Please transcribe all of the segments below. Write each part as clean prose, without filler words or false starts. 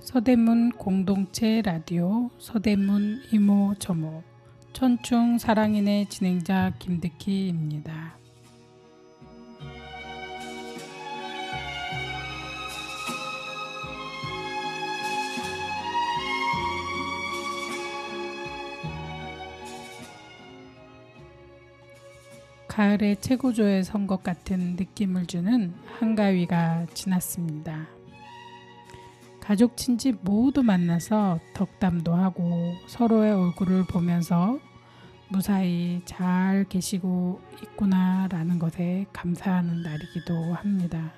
서대문 공동체 라디오 서대문 이모저모 천충 사랑인의 진행자 김득희입니다. 가을의 최고조에 선 것 같은 느낌을 주는 한가위가 지났습니다. 가족 친지 모두 만나서 덕담도 하고 서로의 얼굴을 보면서 무사히 잘 계시고 있구나라는 것에 감사하는 날이기도 합니다.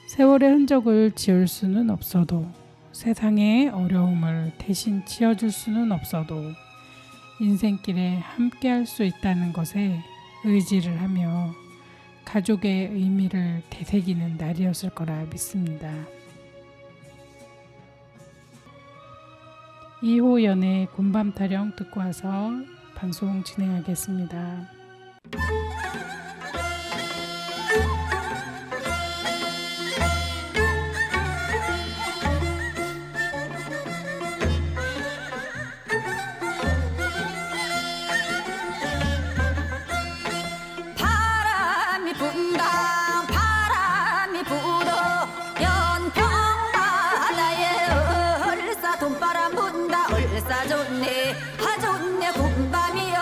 세월의 흔적을 지울 수는 없어도 세상의 어려움을 대신 지어줄 수는 없어도 인생길에 함께할 수 있다는 것에 의지를 하며 가족의 의미를 되새기는 날이었을 거라 믿습니다. 이호연의 곰밤 타령 듣고 와서 방송 진행하겠습니다. 바람이 분다 바람이 불어 연평 바다에 얼싸 돈바람 분다 얼싸 좋네 하 좋네 곰밤이여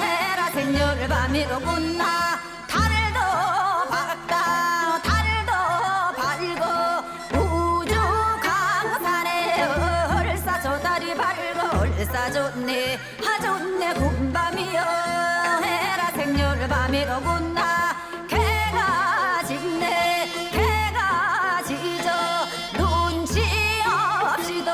해라 생렬 밤이로 분나 달도 밝다 달도 밝고 우주 강산에 얼싸 저 달이 밝어 얼싸 좋네 하 좋네 곰밤이여 해라 생렬 밤이로 분나 개가 짖네 개가 짖어 눈치 없이도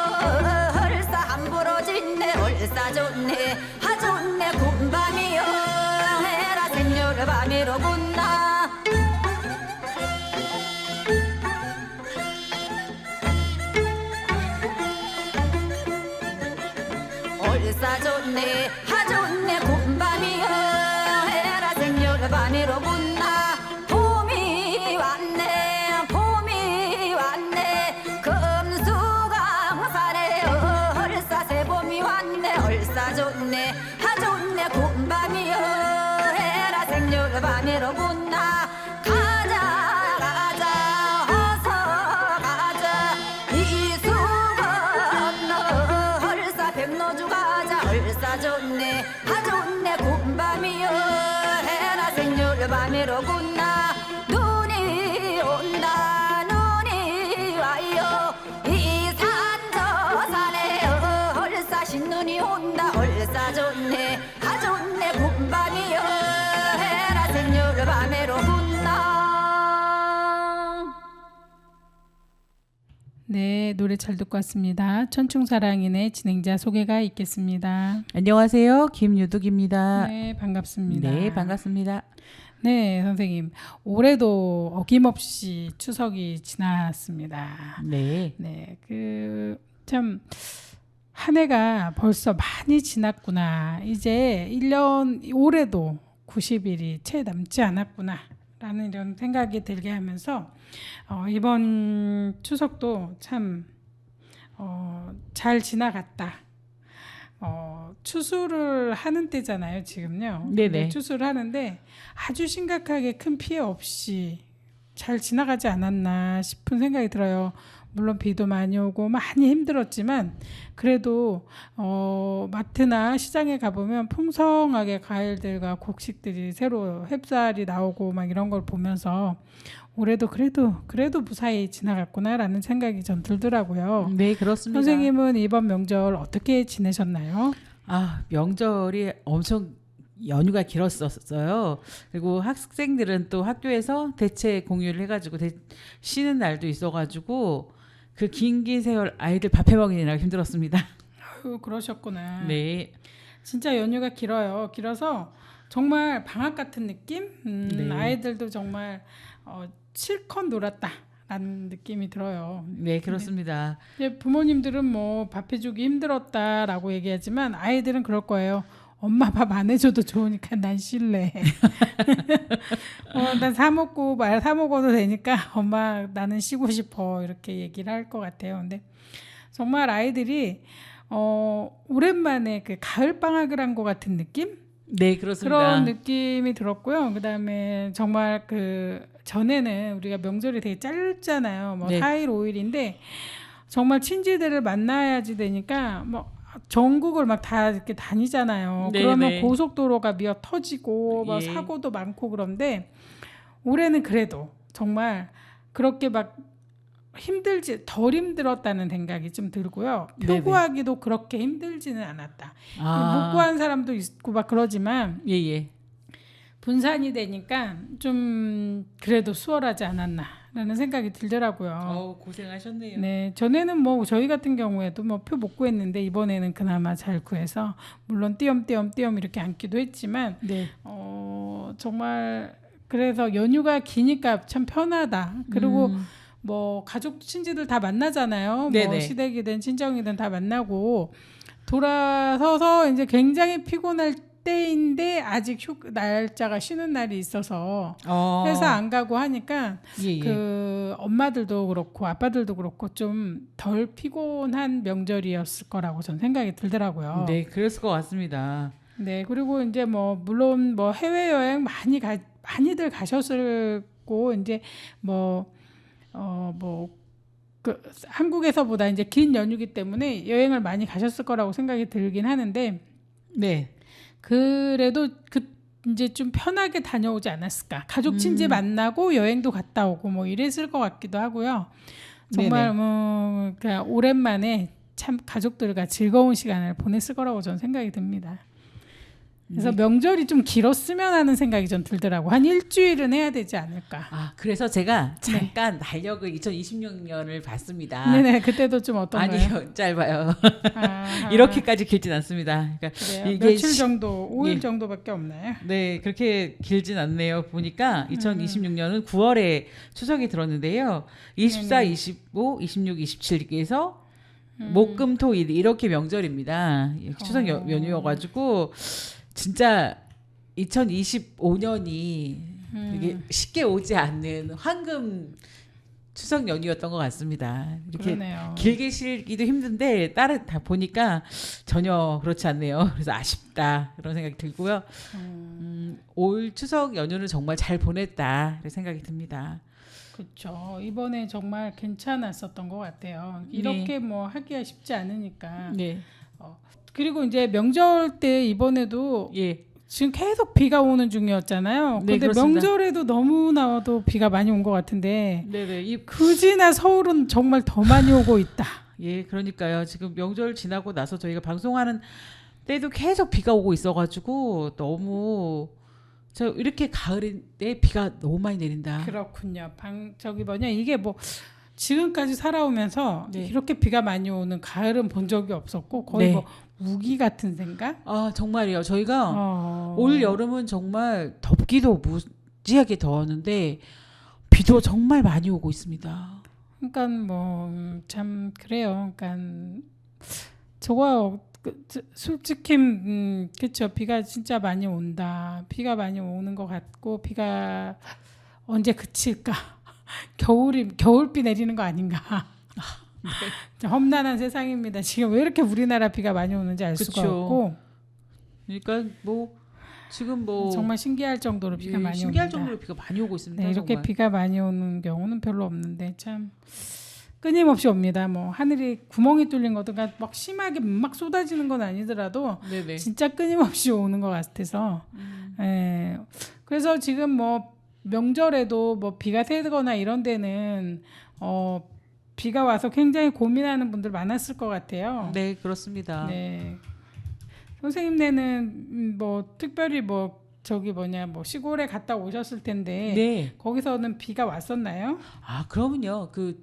얼싸 함부로 짖네 얼싸 좋네 하 좋네 곰밤이여 해라 생렬 밤이로 분나 얼싸 좋네 하 좋네 곰밤이여 해라 생렬 밤이로 분나 봄이 왔네 금수강산에 얼싸 새봄이 왔네 얼싸 좋네 하 좋네 곰밤이여 해라 생렬 밤이로 분나 가자 어서 가자 이수 건너 얼싸 백로주 가자 얼싸 좋네 하 좋네 곰밤이여 해라 생렬 밤이로 분나 눈이 온다 눈이 와요 이 산 저 산에 얼싸 신눈이 온다 얼싸 좋네 하 좋네 곰밤이여 해라 생렬 밤이로 분나 네, 노래 잘 듣고 왔습니다. 천충사랑인의 진행자 소개가 있겠습니다. 안녕하세요. 김유득입니다. 네, 반갑습니다. 네, 반갑습니다. 네, 선생님. 올해도 어김없이 추석이 지났습니다. 네. 네, 참 한 해가 벌써 많이 지났구나. 이제 1년 올해도 90일이 채 남지 않았구나. 라는 이런 생각이 들게 하면서 이번 추석도 참 잘 지나갔다. 추수를 하는 때잖아요, 지금요. 네네. 추수를 하는데 아주 심각하게 큰 피해 없이 잘 지나가지 않았나 싶은 생각이 들어요. 물론 비도 많이 오고 많이 힘들었지만 그래도 마트나 시장에 가보면 풍성하게 과일들과 곡식들이 새로 햅쌀이 나오고 막 이런 걸 보면서 올해도 그래도 무사히 지나갔구나라는 생각이 전 들더라고요. 네, 그렇습니다. 선생님은 이번 명절 어떻게 지내셨나요? 명절이 엄청 연휴가 길었었어요. 그리고 학생들은 또 학교에서 대체 공유를 해가지고 쉬는 날도 있어가지고 그 긴 세월 아이들 밥해 먹이느라 힘들었습니다. 아유, 그러셨구나. 네. 진짜 연휴가 길어요. 길어서 정말 방학 같은 느낌? 네. 아이들도 정말 실컷 놀았다라는 느낌이 들어요. 네, 그렇습니다. 부모님들은 뭐 밥해주기 힘들었다라고 얘기하지만 아이들은 그럴 거예요. 엄마 밥 안 해줘도 좋으니까 난 쉴래. 난 사 먹고 말 사 먹어도 되니까 엄마 나는 쉬고 싶어 이렇게 얘기를 할 것 같아요. 근데 정말 아이들이 오랜만에 그 가을 방학을 한 것 같은 느낌? 네, 그렇습니다. 그런 느낌이 들었고요. 그다음에 정말 그 전에는 우리가 명절이 되게 짧잖아요. 뭐 네. 4일, 5일인데 정말 친지들을 만나야지 되니까 뭐 전국을 막 다 이렇게 다니잖아요. 네, 그러면 네. 고속도로가 미어 터지고 뭐 예. 사고도 많고 그런데 올해는 그래도 정말 그렇게 막 덜 힘들었다는 생각이 좀 들고요. 네네. 표구하기도 그렇게 힘들지는 않았다. 못 아, 구한 사람도 있고 막 그러지만 예, 예. 분산이 되니까 좀 그래도 수월하지 않았나라는 생각이 들더라고요. 고생하셨네요. 네, 전에는 뭐 저희 같은 경우에도 뭐 표 못 구했는데 이번에는 그나마 잘 구해서 물론 띄엄띄엄 이렇게 앉기도 했지만 네. 정말 그래서 연휴가 기니까 참 편하다. 그리고 음. 뭐 가족 친지들 다 만나잖아요. 뭐 네네. 시댁이든 친정이든 다 만나고 돌아서서 이제 굉장히 피곤할 때인데 아직 날짜가 쉬는 날이 있어서 회사 안 가고 하니까 예, 예. 그 엄마들도 그렇고 아빠들도 그렇고 좀 덜 피곤한 명절이었을 거라고 전 생각이 들더라고요. 네, 그랬을 것 같습니다. 네, 그리고 이제 뭐 물론 뭐 해외 여행 많이들 가셨을고 이제 그 한국에서보다 이제 긴 연휴기 때문에 여행을 많이 가셨을 거라고 생각이 들긴 하는데 네. 그래도 이제 좀 편하게 다녀오지 않았을까. 가족 친지 만나고 여행도 갔다 오고 뭐 이랬을 것 같기도 하고요. 정말 그냥 오랜만에 참 가족들과 즐거운 시간을 보냈을 거라고 저는 생각이 듭니다. 그래서 명절이 좀 길었으면 하는 생각이 좀 들더라고. 한 일주일은 해야 되지 않을까. 아, 그래서 제가 잠깐 달력을 2026년을 봤습니다. 네네, 그때도 좀 어떤가요? 아니요, 짧아요. 아하. 이렇게까지 길진 않습니다. 그러니까 그래요? 이게 며칠 정도, 5일 예. 정도밖에 없나요? 네, 그렇게 길진 않네요. 보니까 2026년은 9월에 추석이 들었는데요. 24, 25, 26, 27에서 목금토일 이렇게 명절입니다. 추석 연휴여가지고 진짜 2025년이 이게 쉽게 오지 않는 황금 추석 연휴였던 것 같습니다. 이렇게 그러네요. 길게 쉬기도 힘든데 다른 다 보니까 전혀 그렇지 않네요. 그래서 아쉽다 그런 생각이 들고요. 올 추석 연휴는 정말 잘 보냈다 이런 생각이 듭니다. 그렇죠. 이번에 정말 괜찮았었던 것 같아요. 이렇게 뭐 하기가 쉽지 않으니까. 네, 그리고 이제 명절 때 이번에도 예, 지금 계속 비가 오는 중이었잖아요. 네, 근데 그렇습니다. 명절에도 너무나도 비가 많이 온 것 같은데 네네, 굳이나 서울은 정말 더 많이 오고 있다. 예, 그러니까요. 지금 명절 지나고 나서 저희가 방송하는 때도 계속 비가 오고 있어가지고 너무 이렇게 가을인데 비가 너무 많이 내린다. 그렇군요. 이게 뭐 지금까지 살아오면서 네. 이렇게 비가 많이 오는 가을은 본 적이 없었고 거의 네. 뭐 우기 같은 생각? 아, 정말이요. 저희가 올 올 여름은 정말 덥기도 무지하게 더웠는데 비도 정말 많이 오고 있습니다. 그러니까 뭐 참 그래요. 그러니까 저거 솔직히 그렇죠. 비가 진짜 많이 온다. 비가 많이 오는 것 같고 비가 언제 그칠까? 겨울비 내리는 거 아닌가? 험난한 세상입니다. 지금 왜 이렇게 우리나라 비가 많이 오는지 알 수가 그쵸. 없고 그러니까 뭐 지금 뭐 정말 신기할 정도로 비가 예, 많이 신기할 옵니다. 정도로 비가 많이 오고 있습니다. 네, 이렇게 정말. 비가 많이 오는 경우는 별로 없는데 참 끊임없이 옵니다. 뭐 하늘이 구멍이 뚫린 것도 그러니까 막 심하게 막 쏟아지는 건 아니더라도 네네. 진짜 끊임없이 오는 것 같아서 예. 그래서 지금 뭐 명절에도 뭐 비가 새거나 이런 데는 비가 와서 굉장히 고민하는 분들 많았을 것 같아요. 네, 그렇습니다. 네. 선생님네는 뭐 특별히 뭐 뭐 시골에 갔다 오셨을 텐데 네. 거기서는 비가 왔었나요? 아, 그러면요. 그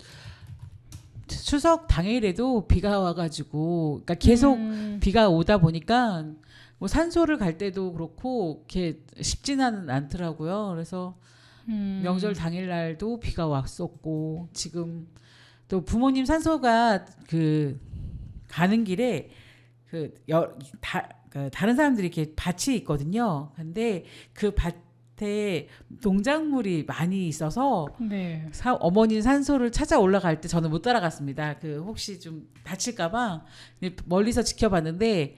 추석 당일에도 비가 와가지고, 그러니까 계속 비가 오다 보니까 뭐 산소를 갈 때도 그렇고 이렇게 쉽지는 않더라고요. 그래서 명절 당일날도 비가 왔었고 지금 또 부모님 산소가 그 가는 길에 그 그 다른 사람들이 이렇게 밭이 있거든요. 근데 그 밭에 농작물이 많이 있어서 네. 어머니 산소를 찾아 올라갈 때 저는 못 따라갔습니다. 그 혹시 좀 다칠까봐 멀리서 지켜봤는데,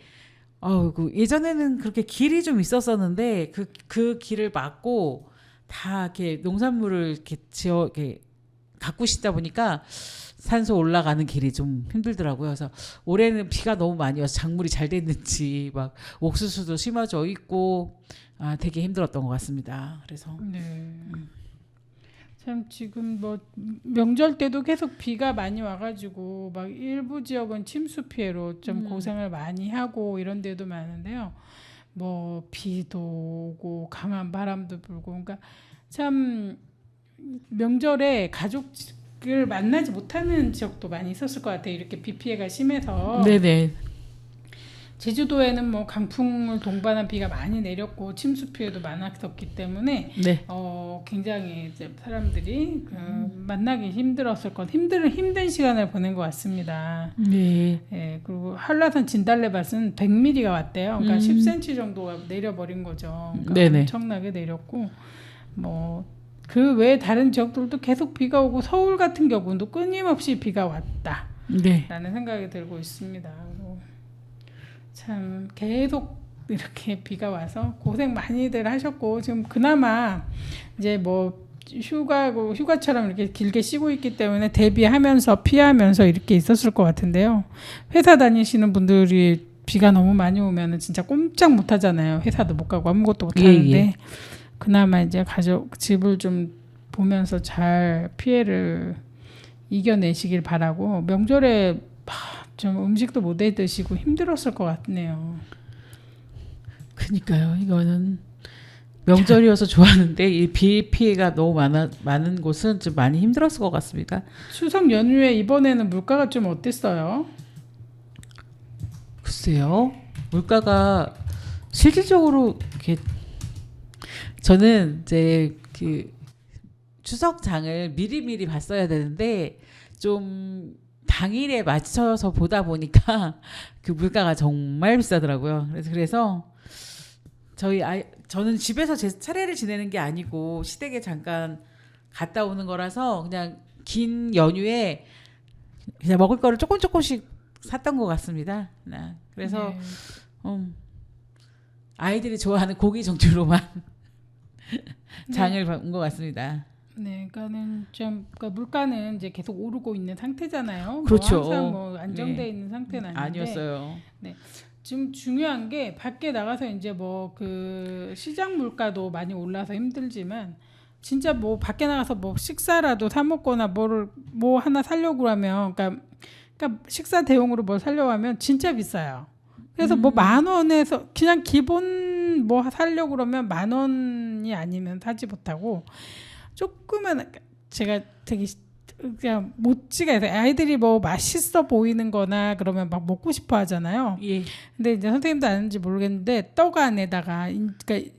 그 예전에는 그렇게 길이 좀 있었었는데 그 길을 막고 다 이렇게 농산물을 이렇게 이렇게 가꾸시다 보니까 산소 올라가는 길이 좀 힘들더라고요. 그래서 올해는 비가 너무 많이 와서 작물이 잘 됐는지 막 옥수수도 심어져 있고 되게 힘들었던 것 같습니다. 그래서 네. 참 지금 뭐 명절 때도 계속 비가 많이 와가지고 막 일부 지역은 침수 피해로 좀 고생을 많이 하고 이런 데도 많은데요. 뭐 비도 오고 강한 바람도 불고, 그러니까 참 명절에 가족을 만나지 못하는 지역도 많이 있었을 것 같아요. 이렇게 비 피해가 심해서. 네네. 제주도에는 뭐 강풍을 동반한 비가 많이 내렸고 침수 피해도 많았었기 때문에 네. 굉장히 이제 사람들이 만나기 힘들었을 것, 힘든 시간을 보낸 것 같습니다. 네. 예, 그리고 한라산 진달래밭은 100mm가 왔대요. 그러니까 10cm 정도가 내려버린 거죠. 그러니까 네네. 엄청나게 내렸고, 뭐 그 외에 다른 지역들도 계속 비가 오고 서울 같은 경우도 끊임없이 비가 왔다라는 네. 생각이 들고 있습니다. 참 계속 이렇게 비가 와서 고생 많이들 하셨고, 지금 그나마 이제 뭐 휴가처럼 이렇게 길게 쉬고 있기 때문에 대비하면서 피하면서 이렇게 있었을 것 같은데요. 회사 다니시는 분들이 비가 너무 많이 오면은 진짜 꼼짝 못 하잖아요. 회사도 못 가고 아무것도 못 하는데 예. 그나마 이제 집을 좀 보면서 잘 피해를 이겨내시길 바라고, 명절에 좀 음식도 못 해 드시고 힘들었을 것 같네요. 그니까요. 이거는 명절이어서 좋았는데 이 비 피해가 너무 많은 곳은 좀 많이 힘들었을 것 같습니다. 추석 연휴에 이번에는 물가가 좀 어땠어요? 글쎄요. 물가가 실질적으로 이렇게 저는 이제 그 추석장을 미리미리 봤어야 되는데 좀 당일에 맞춰서 보다 보니까 그 물가가 정말 비싸더라고요. 그래서 저는 집에서 제 차례를 지내는 게 아니고 시댁에 잠깐 갔다 오는 거라서 그냥 긴 연휴에 그냥 먹을 거를 조금씩 샀던 것 같습니다. 그래서 네. 아이들이 좋아하는 고기 종류로만 장을 본 것 같습니다. 네, 그러니까는 그러니까 물가는 이제 계속 오르고 있는 상태잖아요. 그렇죠. 뭐 항상 뭐 안정돼 네. 있는 상태는 아닌데. 아니었어요. 지금 중요한 게 밖에 나가서 이제 뭐 그 시장 물가도 많이 올라서 힘들지만 진짜 뭐 밖에 나가서 뭐 식사라도 사 먹거나 뭐 하나 사려고 하면 그러니까 식사 대용으로 뭘 사려고 하면 진짜 비싸요. 그래서 뭐 10,000원에서 그냥 기본 뭐 사려고 그러면 10,000원이 아니면 사지 못하고, 조그만 제가 되게 그냥 못지가 해서 아이들이 뭐 맛있어 보이는 거나 그러면 막 먹고 싶어 하잖아요. 예. 근데 이제 선생님도 아는지 모르겠는데 떡 안에다가 그러니까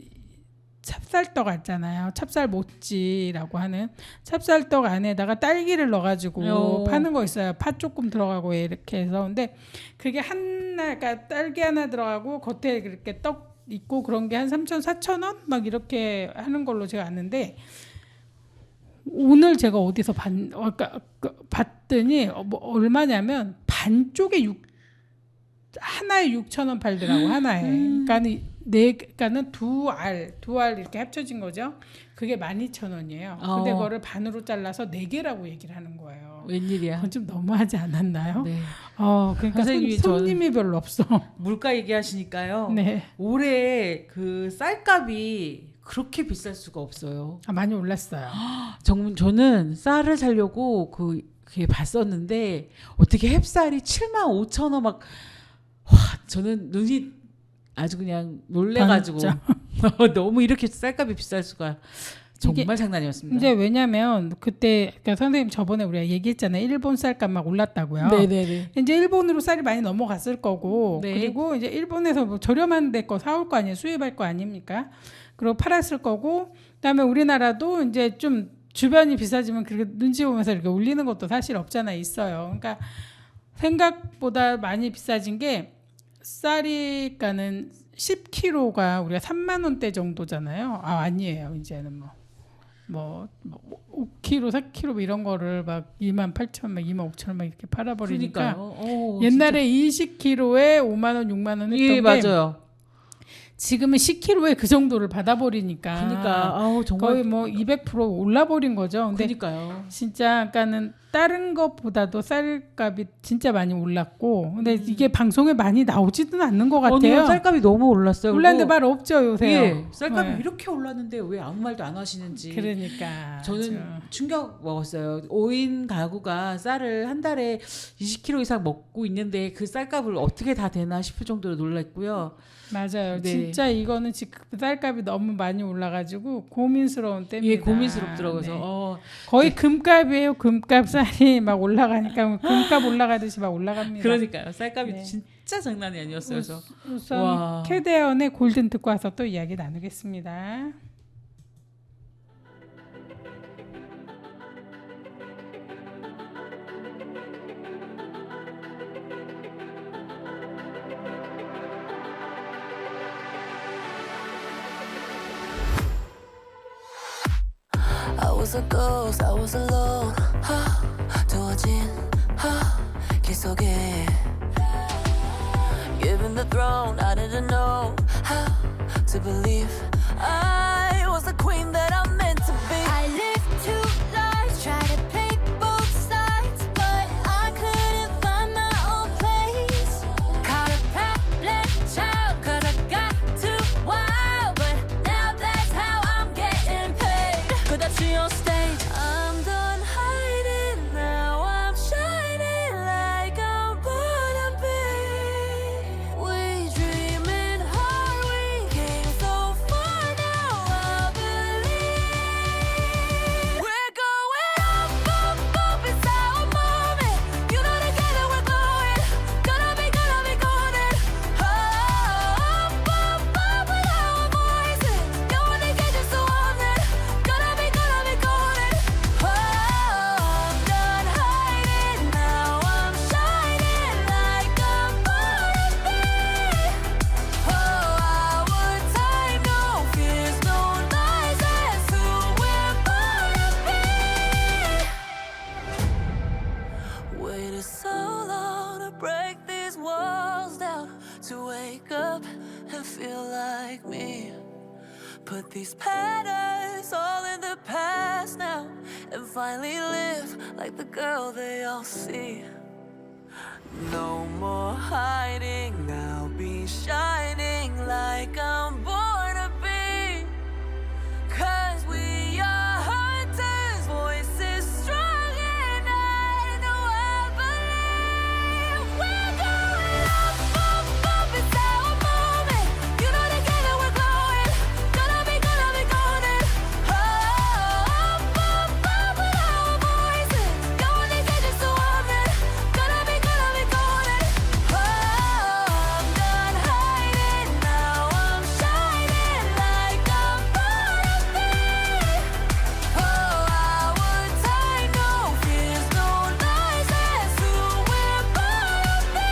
찹쌀떡 있잖아요. 찹쌀 모찌라고 하는 찹쌀떡 안에다가 딸기를 넣어가지고 파는 거 있어요. 팥 조금 들어가고 이렇게 해서. 근데 그게 그러니까 딸기 하나 들어가고 겉에 이렇게 떡 있고 그런 게 한 3,000, 4,000원 막 이렇게 하는 걸로 제가 아는데, 오늘 제가 어디서 봤더니 뭐 얼마냐면 반쪽에 하나에 6,000원 팔더라고. 하나에. 그러니까는 두 알 이렇게 합쳐진 거죠. 그게 12,000원이에요. 근데 그거를 반으로 잘라서 4개라고 얘기를 하는 거예요. 웬일이야. 그건 좀 너무하지 않았나요? 네. 그러니까 선생님이 손님이 별로 없어. 물가 얘기하시니까요. 네. 올해 그 쌀값이 그렇게 비쌀 수가 없어요. 많이 올랐어요. 저는 쌀을 사려고 그게 봤었는데 어떻게 햅쌀이 75,000원 막, 저는 눈이 아주 그냥 놀래가지고 너무 이렇게 쌀값이 비쌀 수가 정말 장난이었습니다. 이제 왜냐면 그때 그러니까 선생님 저번에 우리가 얘기했잖아요. 일본 쌀값 막 올랐다고요. 네네네. 이제 일본으로 쌀이 많이 넘어갔을 거고, 네. 그리고 이제 일본에서 뭐 저렴한 데 거 사올 거 아니에요. 수입할 거 아닙니까? 그리고 팔았을 거고, 그다음에 우리나라도 이제 좀 주변이 비싸지면 그렇게 눈치 보면서 이렇게 올리는 것도 사실 없잖아요. 있어요. 그러니까 생각보다 많이 비싸진 게 쌀이가는 10kg가 우리가 3만 원대 정도잖아요. 아니에요. 이제는 뭐 5kg, 4kg 뭐 이런 거를 막 2만 8천, 막 2만 5천 막 이렇게 팔아버리니까 옛날에 20kg에 5만 원, 6만 원 했던 예, 게 맞아요. 지금은 10kg에 그 정도를 받아버리니까 그러니까 정말 거의 뭐 200% 올라버린 거죠. 근데 그러니까요. 진짜 아까는 다른 것보다도 쌀값이 진짜 많이 올랐고 근데 이게 방송에 많이 나오지는 않는 것 같아요. 쌀값이 너무 올랐어요. 올랐는데 말 없죠 요새. 예, 쌀값이 네. 이렇게 올랐는데 왜 아무 말도 안 하시는지. 그러니까 저는 충격 먹었어요. 5인 가구가 쌀을 한 달에 20kg 이상 먹고 있는데 그 쌀값을 어떻게 다 되나 싶을 정도로 놀랐고요. 맞아요. 네. 진짜 이거는 지금 쌀값이 너무 많이 올라가지고 고민스러운 때입니다. 예, 고민스럽더라고요. 네. 그래서 거의 금값이에요. 금값 쌀이 막 올라가니까 금값 올라가듯이 막 올라갑니다. 그러니까요. 쌀값이 네. 진짜 장난이 아니었어요. 그래서 우선 와. 캐대언의 골든 듣고 와서 또 이야기 나누겠습니다. I was a ghost, I was alone. 두어진 길 속에 Given the throne, I didn't know how to believe I was the queen that I'm meant to be. I lived two lives, tried to play both sides, but I couldn't find my own place. Caught a problem child, 'cause I got too wild, but now that's how I'm getting paid. 끝없이 on stage, I'm done hiding now. I'm shining like I'm born to be. We dreaming hard, we came so far now. I believe we're going up, up, up. It's our moment. You know together we're glowing. Gonna be golden. Up, up, up with our voices. You wanna get just so on it. Gonna be golden. Oh, I'm done hiding now. I'm shining like I'm born to be. Oh, our time, no fears, no lies. That's who we're born to be. Waited so long to break these walls down, to wake up and feel like me. Put these patterns all in the past now, and finally live like the girl they all see. No more hiding, I'll be shining like I'm born to be. 'Cause we are hunters, voices strong, and I know I believe we're going up, up, up. It's our moment. You know together we're glowing. Gonna be golden. Oh, up, up, up with our voices. You wanna get just so on it. Gonna be golden. Oh, I'm done hiding now. I'm shining like I'm born to be. Oh, our time, no fears, no lies. That's who we're born to be.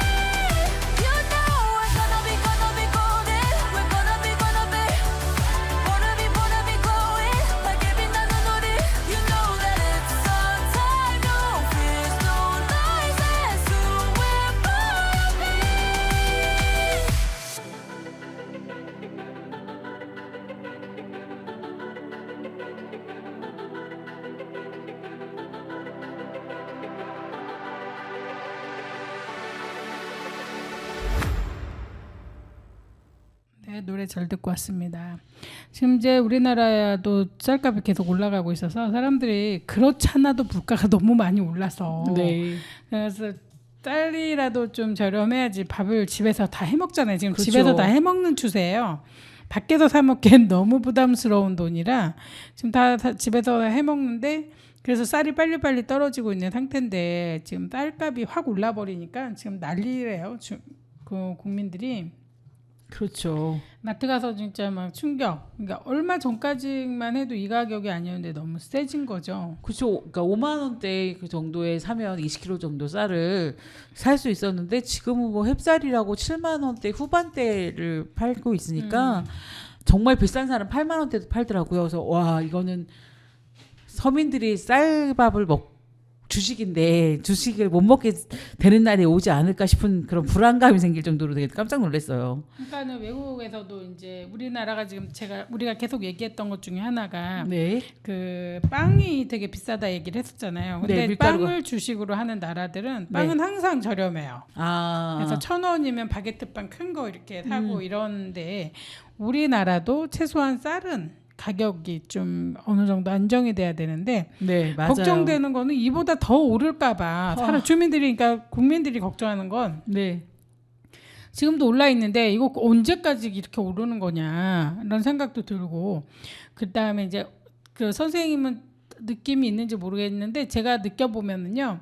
You know we're gonna be golden. We're gonna be glowing like every night on the You know that it's our time, no fears, no lies. That's who we're born to be. 네, 노래 잘 듣고 왔습니다. 지금 이제 우리나라도 쌀값이 계속 올라가고 있어서 사람들이 그렇잖아도 물가가 너무 많이 올라서 네. 그래서 쌀이라도 좀 저렴해야지 밥을 집에서 다 해먹잖아요. 지금 그렇죠. 집에서 다 해먹는 추세예요. 밖에서 사 먹기엔 너무 부담스러운 돈이라 지금 다 집에서 해먹는데 그래서 쌀이 빨리빨리 떨어지고 있는 상태인데 지금 쌀값이 확 올라버리니까 지금 난리래요. 그 국민들이. 그렇죠. 마트 가서 진짜 막 충격. 그러니까 얼마 전까지만 해도 이 가격이 아니었는데 너무 세진 거죠. 그렇죠. 그러니까 5만 원대 그 정도에 사면 20kg 정도 쌀을 살 수 있었는데 지금은 뭐 햅쌀이라고 7만 원대 후반대를 팔고 있으니까 정말 비싼 쌀은 8만 원대도 팔더라고요. 그래서 와 이거는 서민들이 쌀밥을 주식인데 주식을 못 먹게 되는 날이 오지 않을까 싶은 그런 불안감이 생길 정도로 되게 깜짝 놀랐어요. 그러니까는 외국에서도 이제 우리나라가 지금 우리가 계속 얘기했던 것 중에 하나가 네. 그 빵이 되게 비싸다 얘기를 했었잖아요. 근데 네, 밀가루가. 빵을 주식으로 하는 나라들은 빵은 항상 저렴해요. 아. 그래서 1,000원이면 바게트 빵 큰 거 이렇게 사고 이러는데 우리나라도 최소한 쌀은 가격이 좀 어느 정도 안정이 돼야 되는데 네, 맞아요. 걱정되는 거는 이보다 더 오를까봐 주민들이 그러니까 국민들이 걱정하는 건 네. 지금도 올라 있는데 이거 언제까지 이렇게 오르는 거냐 이런 생각도 들고 그 다음에 이제 그 선생님은 느낌이 있는지 모르겠는데 제가 느껴보면은요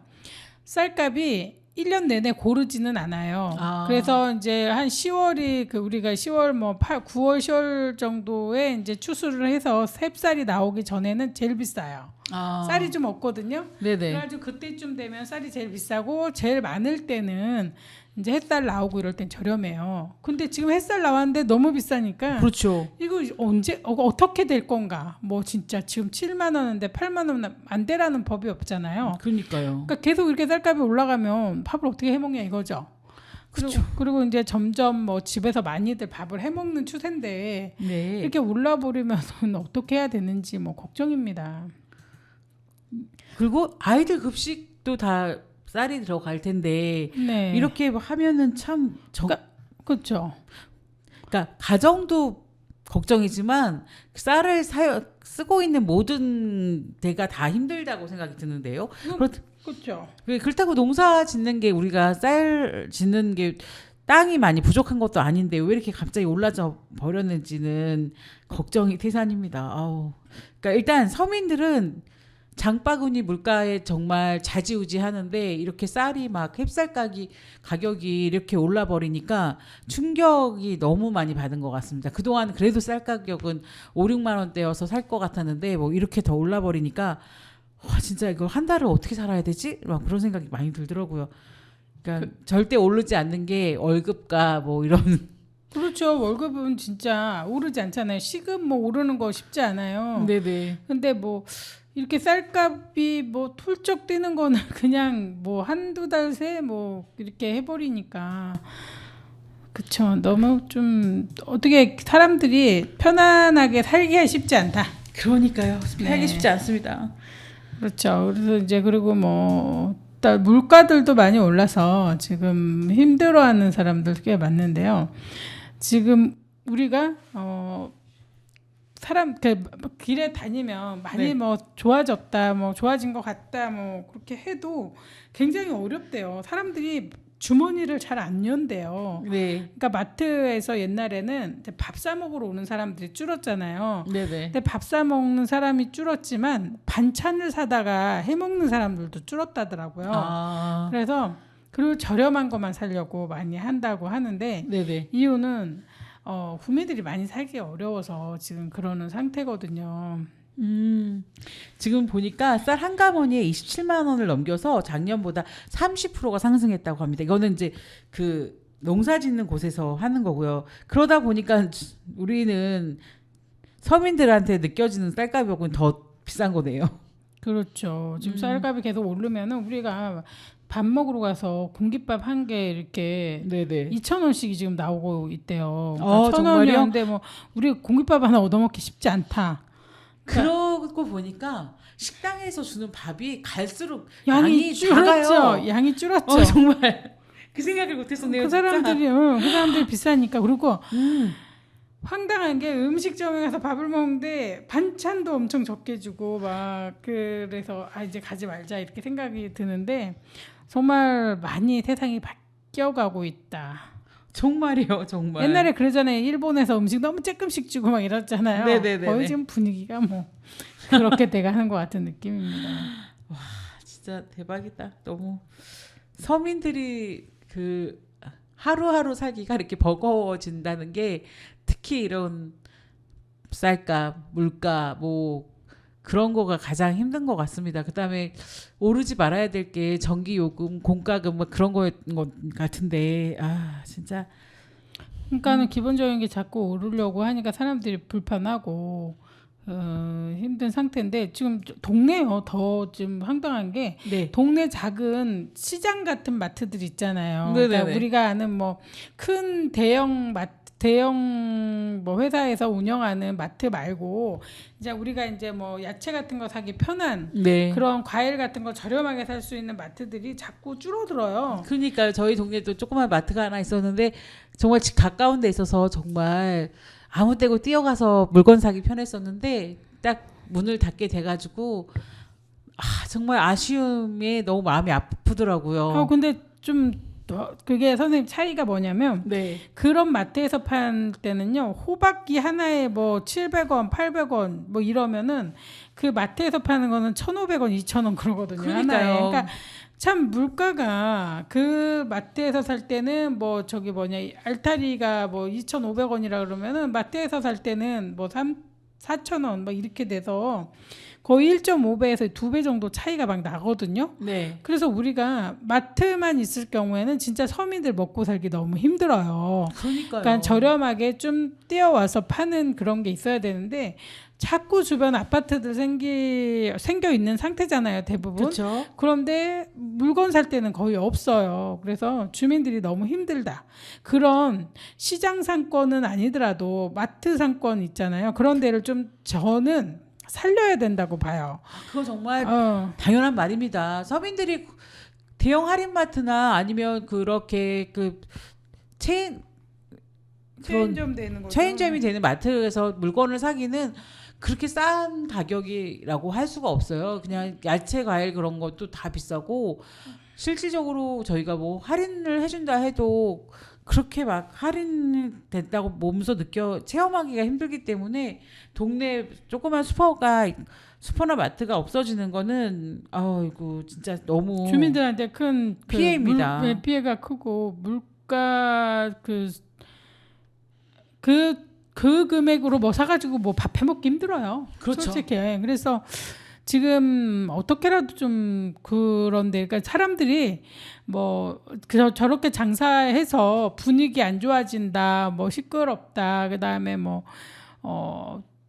쌀값이 1년 내내 고르지는 않아요. 아. 그래서 이제 한 10월이 우리가 10월 9월 10월 정도에 이제 추수를 해서 햅쌀이 나오기 전에는 제일 비싸요. 아. 쌀이 좀 없거든요. 네네. 그래가지고 그때쯤 되면 쌀이 제일 비싸고 제일 많을 때는 이제 햇살 나오고 이럴 땐 저렴해요. 근데 지금 햇살 나왔는데 너무 비싸니까 그렇죠. 이거 언제 어떻게 될 건가? 뭐 진짜 지금 7만 원인데 8만 원 안 되라는 법이 없잖아요. 그러니까요. 그러니까 계속 이렇게 쌀값이 올라가면 밥을 어떻게 해 먹냐 이거죠. 그리고 이제 점점 뭐 집에서 많이들 밥을 해 먹는 추세인데 네. 이렇게 올라 버리면 어떻게 해야 되는지 뭐 걱정입니다. 그리고 아이들 급식도 다 쌀이 들어갈 텐데 네. 이렇게 하면은 참 그렇죠. 그러니까 가정도 걱정이지만 쌀을 쓰고 있는 모든 데가 다 힘들다고 생각이 드는데요. 그렇죠. 그렇다고 농사 짓는 게 우리가 쌀 짓는 게 땅이 많이 부족한 것도 아닌데 왜 이렇게 갑자기 올라져 버렸는지는 걱정이 태산입니다. 아우. 그러니까 일단 서민들은 장바구니 물가에 정말 자지우지하는데 이렇게 쌀이 막 햅쌀 가격이 이렇게 올라 버리니까 충격이 너무 많이 받은 것 같습니다. 그동안 그래도 쌀 가격은 5, 6만 원대여서 살 것 같았는데 뭐 이렇게 더 올라 버리니까 와 진짜 이거 한 달을 어떻게 살아야 되지? 막 그런 생각이 많이 들더라고요. 그러니까 절대 오르지 않는 게 월급과 뭐 이런 그렇죠. 월급은 진짜 오르지 않잖아요. 시급 뭐 오르는 거 쉽지 않아요. 네네. 근데 뭐 이렇게 쌀값이 뭐 훌쩍 뛰는 거는 그냥 뭐 한두 달 새 뭐 이렇게 해버리니까 그쵸. 너무 좀 어떻게 사람들이 편안하게 살기가 쉽지 않다. 그러니까요. 네. 살기 쉽지 않습니다. 그렇죠. 그래서 이제 그리고 뭐 일단 물가들도 많이 올라서 지금 힘들어하는 사람들 꽤 많는데요. 지금 우리가 사람 길에 다니면 많이 네. 뭐 좋아졌다, 뭐 좋아진 것 같다, 뭐 그렇게 해도 굉장히 어렵대요. 사람들이 주머니를 잘 안 연대요. 네. 그러니까 마트에서 옛날에는 밥 사 먹으러 오는 사람들이 줄었잖아요. 네네. 근데 밥 사 먹는 사람이 줄었지만 반찬을 사다가 해 먹는 사람들도 줄었다더라고요. 아. 그래서 그리고 저렴한 것만 사려고 많이 한다고 하는데 네네. 이유는 구매들이 많이 살기 어려워서 지금 그러는 상태거든요. 지금 보니까 쌀 한 가머니에 27만 원을 넘겨서 작년보다 30%가 상승했다고 합니다. 이거는 이제 그 농사 짓는 곳에서 하는 거고요. 그러다 보니까 우리는 서민들한테 느껴지는 쌀 가격은 더 비싼 거네요. 그렇죠. 지금 쌀값이 계속 오르면은 우리가 밥 먹으러 가서 공깃밥 한 개 이렇게 네네. 2,000원씩이 지금 나오고 있대요. 정말요? 1,000원이었는데 뭐 우리 공깃밥 하나 얻어먹기 쉽지 않다. 그러고 보니까 식당에서 주는 밥이 갈수록 양이 작아요. 줄었죠. 양이 줄었죠. 정말 그 생각을 못했었네요. 그 사람들이 비싸니까. 그리고 황당한 게 음식점에 가서 밥을 먹는데 반찬도 엄청 적게 주고 막 그래서 이제 가지 말자 이렇게 생각이 드는데 정말 많이 세상이 바뀌어가고 있다. 정말이요, 정말. 옛날에 그러잖아요. 일본에서 음식 너무 조금씩 주고 막 이랬잖아요. 네네네네. 거의 지금 분위기가 뭐 그렇게 돼가는 것 같은 느낌입니다. 진짜 대박이다. 너무 서민들이 하루하루 살기가 이렇게 버거워진다는 게 특히 이런 쌀값, 물가 뭐 그런 거가 가장 힘든 것 같습니다. 그다음에 오르지 말아야 될 게 전기 요금, 공과금 뭐 그런 거 같은데 아 진짜 그러니까는 기본적인 게 자꾸 오르려고 하니까 사람들이 불편하고 힘든 상태인데 지금 동네요 더 좀 황당한 게 네. 동네 작은 시장 같은 마트들 있잖아요. 네네네. 그러니까 우리가 아는 뭐 큰 대형 뭐 회사에서 운영하는 마트 말고 이제 우리가 이제 뭐 야채 같은 거 사기 편한 네. 그런 과일 같은 거 저렴하게 살 수 있는 마트들이 자꾸 줄어들어요. 그러니까 저희 동네도 조그만 마트가 하나 있었는데 정말 집 가까운 데 있어서 정말 아무 때고 뛰어가서 물건 사기 편했었는데 딱 문을 닫게 돼가지고 정말 아쉬움에 너무 마음이 아프더라고요. 근데 좀 그게 선생님 차이가 뭐냐면 네. 그런 마트에서 팔 때는요 호박기 하나에 뭐 700원, 800원 뭐 이러면은 그 마트에서 파는 거는 1,500원, 2,000원 그러거든요. 그러니까요. 하나에. 그러니까 참 물가가 그 마트에서 살 때는 뭐 저기 뭐냐 알타리가 뭐 2,500원이라 그러면은 마트에서 살 때는 뭐 4,000원 뭐 이렇게 돼서 거의 1.5배에서 2배 정도 차이가 막 나거든요. 네. 그래서 우리가 마트만 있을 경우에는 진짜 서민들 먹고 살기 너무 힘들어요. 그러니까요. 그러니까 저렴하게 좀 뛰어와서 파는 그런 게 있어야 되는데 자꾸 주변 아파트들 생겨 있는 상태잖아요, 대부분. 그렇죠. 그런데 물건 살 때는 거의 없어요. 그래서 주민들이 너무 힘들다. 그런 시장 상권은 아니더라도 마트 상권 있잖아요. 그런 데를 좀 저는 살려야 된다고 봐요. 그거 정말 어. 당연한 말입니다. 서민들이 대형 할인마트나 아니면 그렇게 그 체인점 되는 거죠. 체인점이 되는 마트에서 물건을 사기는 그렇게 싼 가격이라고 할 수가 없어요. 그냥 야채, 과일 그런 것도 다 비싸고 실질적으로 저희가 뭐 할인을 해준다 해도 그렇게 막 할인됐다고 몸소 체험하기가 힘들기 때문에 동네 조그만 슈퍼나 마트가 없어지는 거는 아이고 진짜 너무 주민들한테 큰 피해입니다. 피해가 크고 물가 그 금액으로 뭐 사가지고 뭐 밥 해먹기 힘들어요. 그렇죠. 솔직히. 그래서 지금 어떻게라도 좀 그런데 그러니까 사람들이 뭐 저렇게 장사해서 분위기 안 좋아진다, 뭐 시끄럽다, 그다음에 뭐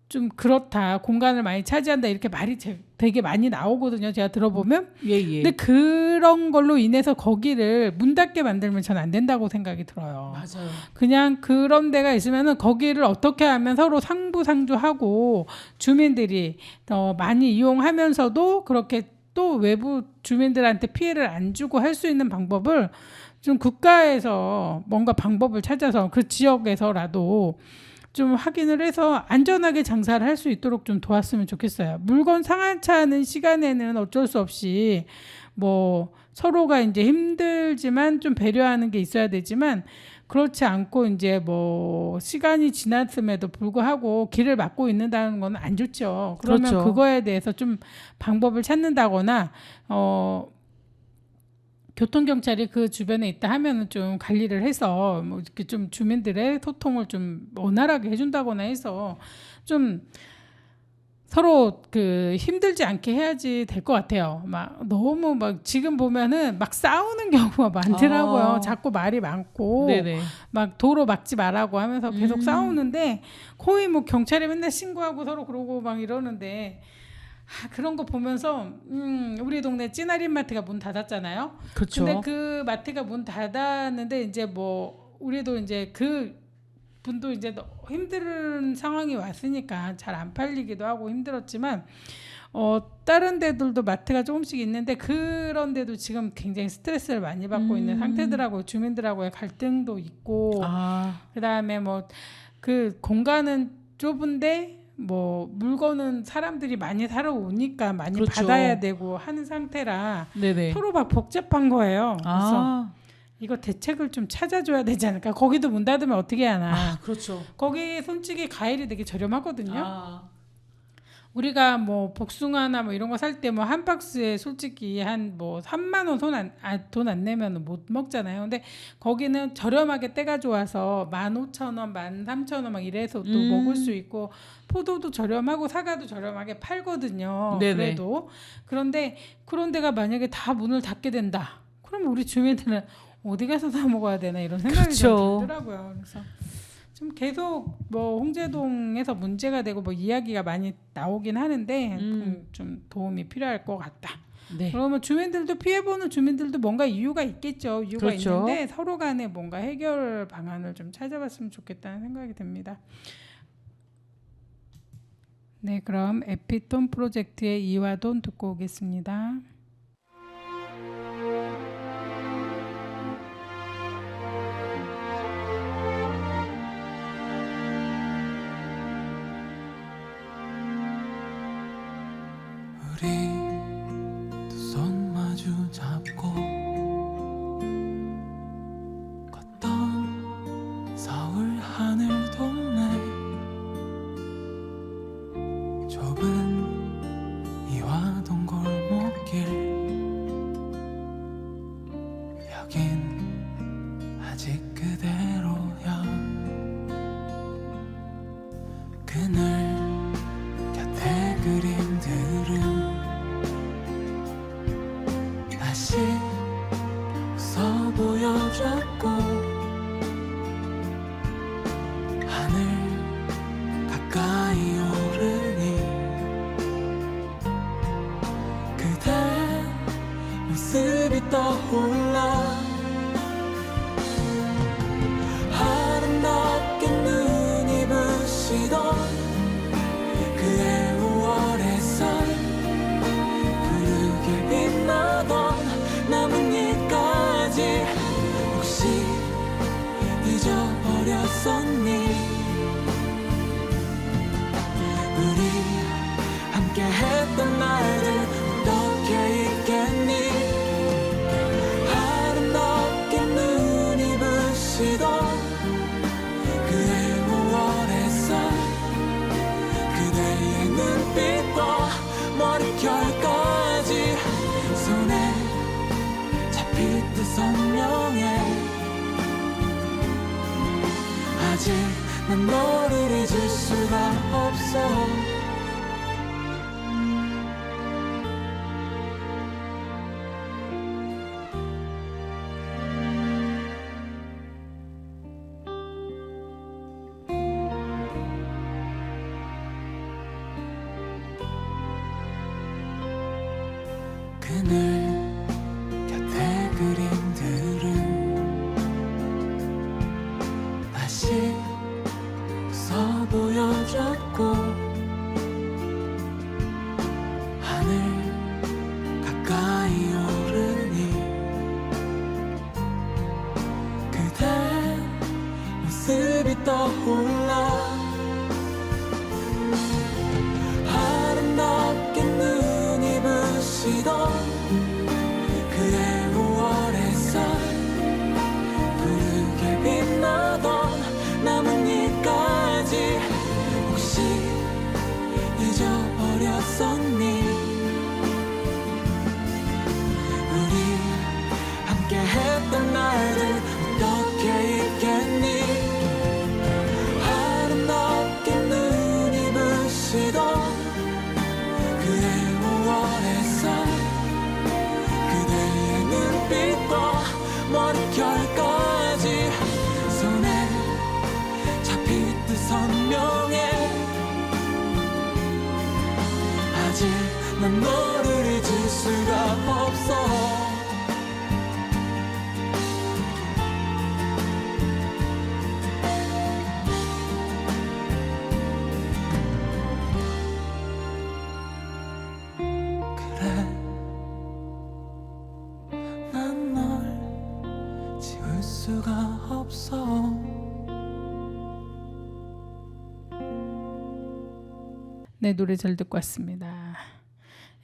좀 그렇다, 공간을 많이 차지한다 이렇게 말이 되게 많이 나오거든요. 제가 들어보면. 예. 근데 그런 걸로 인해서 거기를 문 닫게 만들면 전 안 된다고 생각이 들어요. 맞아요. 그냥 그런 데가 있으면은 거기를 어떻게 하면 서로 상부상조하고 주민들이 많이 이용하면서도 그렇게 또 외부 주민들한테 피해를 안 주고 할 수 있는 방법을 좀 국가에서 뭔가 방법을 찾아서 그 지역에서라도 좀 확인을 해서 안전하게 장사를 할 수 있도록 좀 도왔으면 좋겠어요. 물건 상하차하는 시간에는 어쩔 수 없이 뭐 서로가 이제 힘들지만 좀 배려하는 게 있어야 되지만 그렇지 않고 이제 뭐 시간이 지났음에도 불구하고 길을 막고 있는다는 건 안 좋죠. 그러면 그렇죠. 그거에 대해서 좀 방법을 찾는다거나 교통경찰이 그 주변에 있다 하면은 좀 관리를 해서 뭐 이렇게 좀 주민들의 소통을 좀 원활하게 해준다거나 해서 좀 서로 그 힘들지 않게 해야지 될 것 같아요. 막 너무 막 지금 보면은 막 싸우는 경우가 많더라고요. 자꾸 말이 많고 네네. 막 도로 막지 말라고 하면서 계속 싸우는데 거의 뭐 경찰에 맨날 신고하고 서로 그러고 막 이러는데 그런 거 보면서 우리 동네 찐할인 마트가 문 닫았잖아요. 그렇죠. 근데 그 마트가 문 닫았는데 이제 뭐 우리도 이제 그 분도 이제 힘든 상황이 왔으니까 잘 안 팔리기도 하고 힘들었지만 다른 데들도 마트가 조금씩 있는데 그런 데도 지금 굉장히 스트레스를 많이 받고 있는 상태더라고요. 주민들하고의 갈등도 있고 그다음에 뭐 그 공간은 좁은데 뭐 물건은 사람들이 많이 사러 오니까 많이 그렇죠. 받아야 되고 하는 상태라 네네. 서로 막 복잡한 거예요. 그래서 이거 대책을 좀 찾아줘야 되지 않을까? 거기도 문 닫으면 어떻게 하나? 그렇죠. 거기 솔직히 과일이 되게 저렴하거든요. 우리가 뭐 복숭아나 뭐 이런 거 살 때 뭐 한 박스에 솔직히 한 뭐 3만 원 돈 안 내면 못 먹잖아요. 근데 거기는 저렴하게 때가 좋아서 15,000원, 13,000원 막 이래서 또 먹을 수 있고 포도도 저렴하고 사과도 저렴하게 팔거든요. 네네. 그래도 그런데 그런 데가 만약에 다 문을 닫게 된다. 그럼 우리 주민들은 어디 가서 사 먹어야 되나 이런 생각이 좀 그렇죠. 들더라고요. 그래서 좀 계속 뭐 홍제동에서 문제가 되고 뭐 이야기가 많이 나오긴 하는데 좀 도움이 필요할 것 같다. 네. 그러면 주민들도 피해보는 주민들도 뭔가 이유가 있겠죠. 이유가 그렇죠. 있는데 서로 간에 뭔가 해결 방안을 좀 찾아봤으면 좋겠다는 생각이 듭니다. 네, 그럼 에피톤 프로젝트의 이화돈 듣고 오겠습니다. 우리 두 손 마주 잡고 걷던 서울 하늘 동네 좁은 이화동 골목길 여긴 아직 그대로야 그늘 곁에 그림들은 다시 웃어 보여줬고 하늘 가까이 오르니 그대 모습이 떠올라 아름답게 눈이 부시던 그의 5월 햇살 푸르게 빛나던 나뭇잎까지 혹시 잊어버렸었니 우리 함께 했던 날들 어떻게 잊겠니 아름답게 눈이 부시던 그의 5월 햇살 그대의 눈빛과 머릿결까지 손에 잡힐 듯 선명해 아직 난 너를 잊을 수가 없어 그늘 곁에 그림들은 다시 웃어 보여줬고 하늘 가까이 오르니 그대 모습이 떠올라 아름답게 눈이 부시던 그의 5월 햇살 푸르게 빛나던 나뭇잎까지 혹시 잊어버렸었니 우리 함께 했던 날들 어떻게 잊겠니 아름답게 눈이 부시던 그의 5월 햇살 그대의 눈빛과 머릿결까지 손에 잡힐 듯 선명해 아직 난 너를 잊을 수가 없어 그래 난 널 지울 수가 없어 네, 노래 잘 듣고 왔습니다.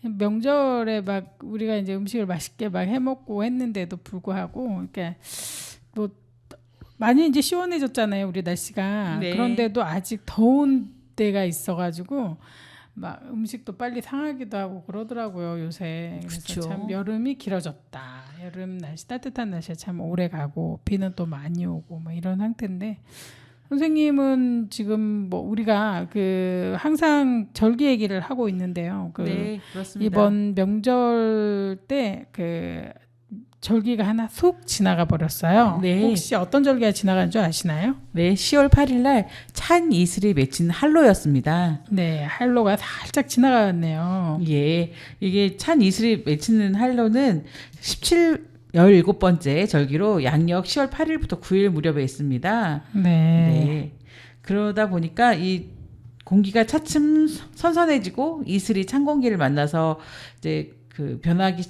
명절에 막 우리가 이제 음식을 맛있게 막 해먹고 했는데도 불구하고 이렇게 뭐 많이 이제 시원해졌잖아요, 우리 날씨가. 네. 그런데도 아직 더운 때가 있어가지고 막 음식도 빨리 상하기도 하고 그러더라고요 요새. 그래서 그쵸. 참 여름이 길어졌다. 여름 날씨 따뜻한 날씨가 참 오래 가고 비는 또 많이 오고 뭐 이런 상태인데 선생님은 지금 뭐 우리가 그 항상 절기 얘기를 하고 있는데요. 그 네, 그렇습니다. 이번 명절 때 그 절기가 하나 속 지나가 버렸어요. 네. 혹시 어떤 절기가 지나간 줄 아시나요? 네, 10월 8일 날 찬 이슬이 맺힌 한로였습니다. 네, 한로가 살짝 지나갔네요. 예, 이게 찬 이슬이 맺히는 한로는 17번째 절기로 양력 10월 8일부터 9일 무렵에 있습니다. 네. 네. 그러다 보니까 이 공기가 차츰 선선해지고 이슬이 찬 공기를 만나서 이제 그 변하기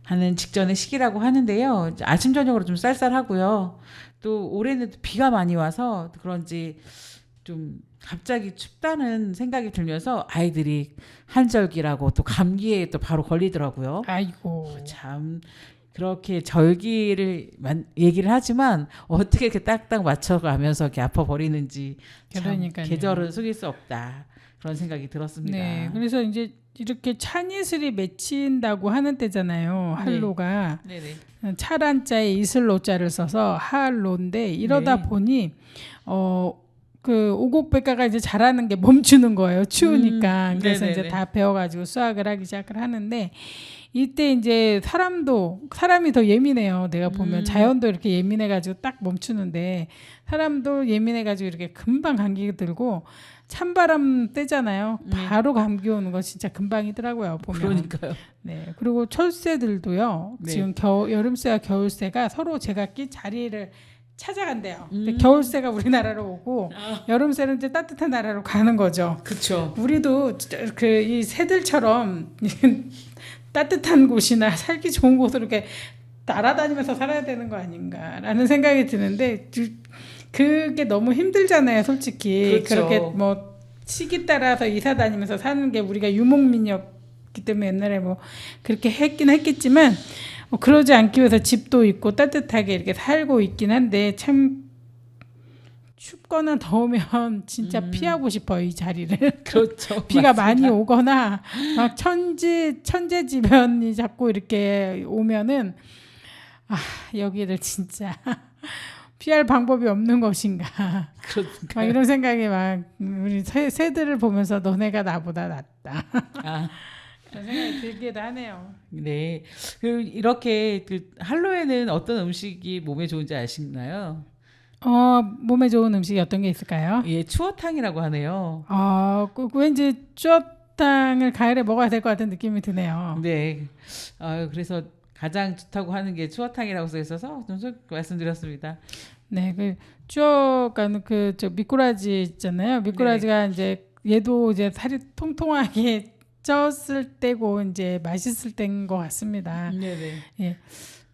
하는 직전의 시기라고 하는데요. 이제 아침 저녁으로 좀 쌀쌀하고요. 또 올해는 비가 많이 와서 그런지 좀 갑자기 춥다는 생각이 들면서 아이들이 한절기라고 또 감기에 또 바로 걸리더라고요. 아이고. 참 그렇게 절기를 얘기를 하지만 어떻게 이렇게 딱딱 맞춰가면서 이렇게 아파 버리는지 참 그러니까요. 계절은 속일 수 없다 그런 생각이 들었습니다. 네, 그래서 이제 이렇게 찬이슬이 맺힌다고 하는 때잖아요. 한로가 네네. 차란자에 이슬로자를 써서 한로인데 이러다 네. 보니 그 오곡백과가 이제 잘하는 게 멈추는 거예요. 추우니까. 그래서 네네네. 이제 다 배워가지고 수학을 하기 시작을 하는데 이때 이제 사람이 더 예민해요. 내가 보면 자연도 이렇게 예민해가지고 딱 멈추는데 사람도 예민해가지고 이렇게 금방 감기 들고 찬바람 떼잖아요. 바로 감기 오는 거 진짜 금방이더라고요. 보면. 그러니까요. 네. 그리고 철새들도요. 네. 지금 여름새와 겨울새가 서로 제각기 자리를 찾아간대요. 근데 겨울새가 우리나라로 오고 여름새는 이제 따뜻한 나라로 가는 거죠. 그렇죠. 우리도 그 이 새들처럼 따뜻한 곳이나 살기 좋은 곳으로 이렇게 날아다니면서 살아야 되는 거 아닌가라는 생각이 드는데 그게 너무 힘들잖아요, 솔직히. 그렇죠. 그렇게 뭐 시기 따라서 이사 다니면서 사는 게 우리가 유목민이었기 때문에 옛날에 뭐 그렇게 했겠지만 그러지 않기 위해서 집도 있고 따뜻하게 이렇게 살고 있긴 한데 참 춥거나 더우면 진짜 피하고 싶어요, 이 자리를. 그렇죠. 비가 맞습니다. 많이 오거나 막 천재지변이 자꾸 이렇게 오면은 여기를 진짜 피할 방법이 없는 것인가. 막 이런 생각이 막 우리 새들을 보면서 너네가 나보다 낫다. 아, 그런 생각이 들기도 하네요. 네. 이렇게 그 한로에는 어떤 음식이 몸에 좋은지 아시나요? 몸에 좋은 음식이 어떤 게 있을까요? 예, 추어탕이라고 하네요. 왠지 쭈어탕을 가을에 먹어야 될 것 같은 느낌이 드네요. 네. 그래서 가장 좋다고 하는 게 추어탕이라고 써 있어서 좀 말씀드렸습니다. 네, 그 쭈어가 저 미꾸라지 있잖아요. 미꾸라지가 이제 얘도 이제 살이 통통하게 쪘을 때고 이제 맛있을 때인 것 같습니다. 네네. 예.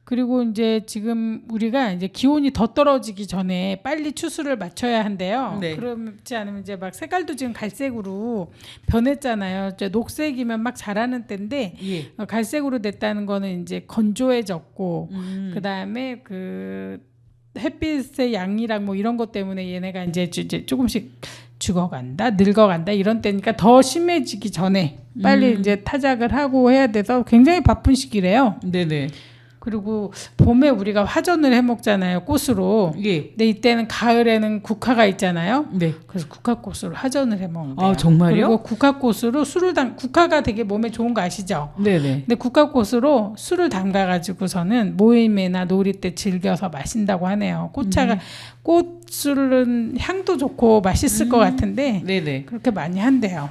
그리고 이제 지금 우리가 이제 기온이 더 떨어지기 전에 빨리 추수를 맞춰야 한대요. 네. 그렇지 않으면 이제 막 색깔도 지금 갈색으로 변했잖아요. 이제 녹색이면 막 자라는 때인데 예. 갈색으로 됐다는 거는 이제 건조해졌고 그다음에 그 햇빛의 양이랑 뭐 이런 것 때문에 얘네가 이제 조금씩 죽어간다, 늙어간다 이런 때니까 더 심해지기 전에 빨리 이제 타작을 하고 해야 돼서 굉장히 바쁜 시기래요. 네네. 그리고 봄에 우리가 화전을 해 먹잖아요, 꽃으로. 예. 근데 이때는 가을에는 국화가 있잖아요. 네. 그래서 국화꽃으로 화전을 해 먹는데요. 아, 정말요? 그리고 국화꽃으로 국화가 되게 몸에 좋은 거 아시죠? 네네. 근데 국화꽃으로 술을 담가가지고서는 모임이나 놀이 때 즐겨서 마신다고 하네요. 꽃술은 향도 좋고 맛있을 것 같은데 네네. 그렇게 많이 한대요.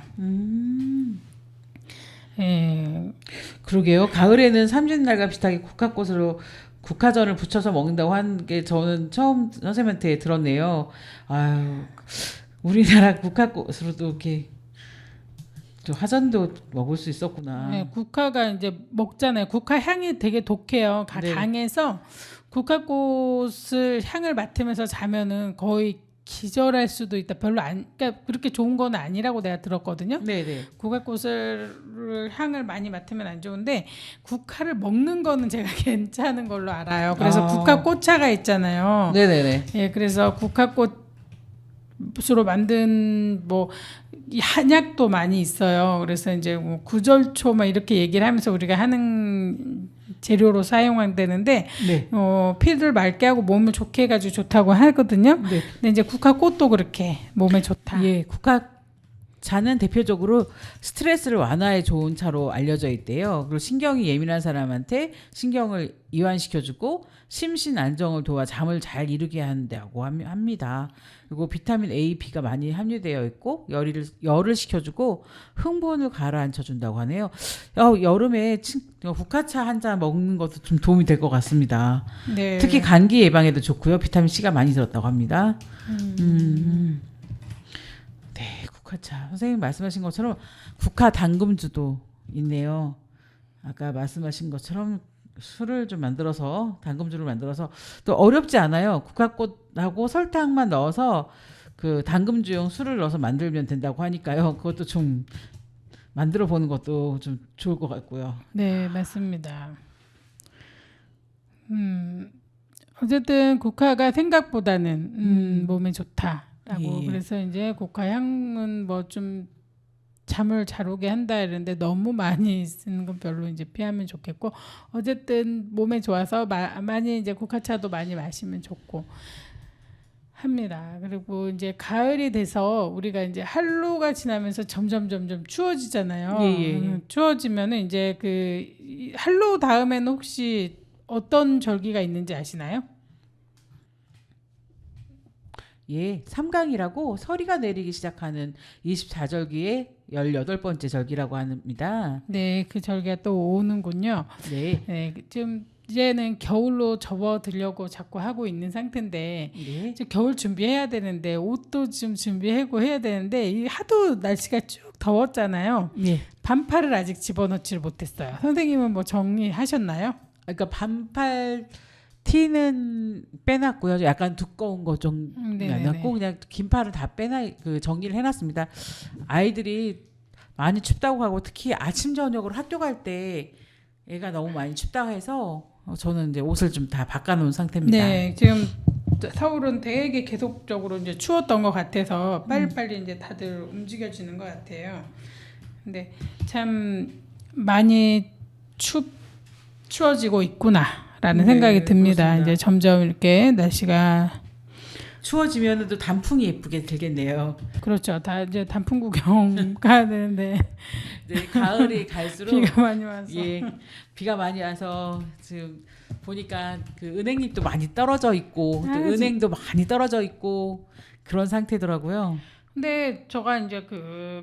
예. 그러게요. 가을에는 삼진날과 비슷하게 국화꽃으로 국화전을 부쳐서 먹는다고 하는 게 저는 처음 선생님한테 들었네요. 아유, 우리나라 국화꽃으로도 이렇게 저 화전도 먹을 수 있었구나. 네, 국화가 이제 먹잖아요. 국화 향이 되게 독해요. 네. 강해서 국화꽃을 향을 맡으면서 자면은 거의 기절할 수도 있다. 그러니까 그렇게 좋은 건 아니라고 내가 들었거든요. 네네. 국화꽃을 향을 많이 맡으면 안 좋은데 국화를 먹는 거는 제가 괜찮은 걸로 알아요. 그래서 국화꽃차가 있잖아요. 네네네. 예, 그래서 국화꽃 붓으로 만든 뭐 이 한약도 많이 있어요. 그래서 이제 뭐 구절초 막 이렇게 얘기를 하면서 우리가 하는 재료로 사용되는데 네. 피를 맑게 하고 몸을 좋게 해가지고 좋다고 하거든요. 네. 근데 이제 국화꽃도 그렇게 몸에 좋다. 예, 국화차는 대표적으로 스트레스를 완화에 좋은 차로 알려져 있대요. 그리고 신경이 예민한 사람한테 신경을 이완시켜주고 심신 안정을 도와 잠을 잘 이루게 한다고 합니다. 그리고 비타민 A, B가 많이 함유되어 있고 열을 식혀주고 흥분을 가라앉혀준다고 하네요. 여름에 국화차 한 잔 먹는 것도 좀 도움이 될 것 같습니다. 네. 특히 감기 예방에도 좋고요. 비타민 C가 많이 들었다고 합니다. 네, 국화차. 선생님 말씀하신 것처럼 국화 당금주도 있네요. 아까 말씀하신 것처럼 술을 좀 만들어서 당금주를 만들어서 또 어렵지 않아요. 국화꽃하고 설탕만 넣어서 그 당금주용 술을 넣어서 만들면 된다고 하니까요. 그것도 좀 만들어 보는 것도 좀 좋을 것 같고요. 네, 맞습니다. 어쨌든 국화가 생각보다는 몸에 좋다라고. 예. 그래서 이제 국화 향은 뭐 좀 잠을 잘 오게 한다 이러는데 너무 많이 쓰는 건 별로 이제 피하면 좋겠고, 어쨌든 몸에 좋아서 많이 이제 국화차도 많이 마시면 좋고 합니다. 그리고 이제 가을이 돼서 우리가 이제 한로가 지나면서 점점 추워지잖아요. 예. 추워지면은 이제 이 한로 다음에는 혹시 어떤 절기가 있는지 아시나요? 예, 삼강이라고 서리가 내리기 시작하는 24절기의 18번째 절기라고 합니다. 네, 그 절기가 또 오는군요. 네. 네, 지금 이제는 겨울로 접어들려고 자꾸 하고 있는 상태인데, 네. 이제 겨울 준비해야 되는데 옷도 좀 준비하고 해야 되는데 이 하도 날씨가 쭉 더웠잖아요. 네. 반팔을 아직 집어넣지를 못했어요. 선생님은 뭐 정리하셨나요? 그러니까 반팔 티는 빼놨고요. 약간 두꺼운 거 좀 네네네. 놨고 그냥 긴 팔을 다 정리를 해놨습니다. 아이들이 많이 춥다고 하고 특히 아침 저녁으로 학교 갈 때 애가 너무 많이 춥다고 해서 저는 이제 옷을 좀 다 바꿔놓은 상태입니다. 네, 지금 서울은 되게 계속적으로 이제 추웠던 것 같아서 빨리빨리 이제 다들 움직여지는 것 같아요. 근데 참 많이 추워지고 있구나라는 네, 생각이 듭니다. 그렇습니다. 이제 점점 이렇게 날씨가 추워지면 또 단풍이 예쁘게 들겠네요. 그렇죠. 다 이제 단풍 구경 가야 되는데 네, 가을이 갈수록 비가 많이 와서. 예, 비가 많이 와서 지금 보니까 그 은행잎도 많이 떨어져 있고 또 은행도 많이 떨어져 있고 그런 상태더라고요. 근데 제가 이제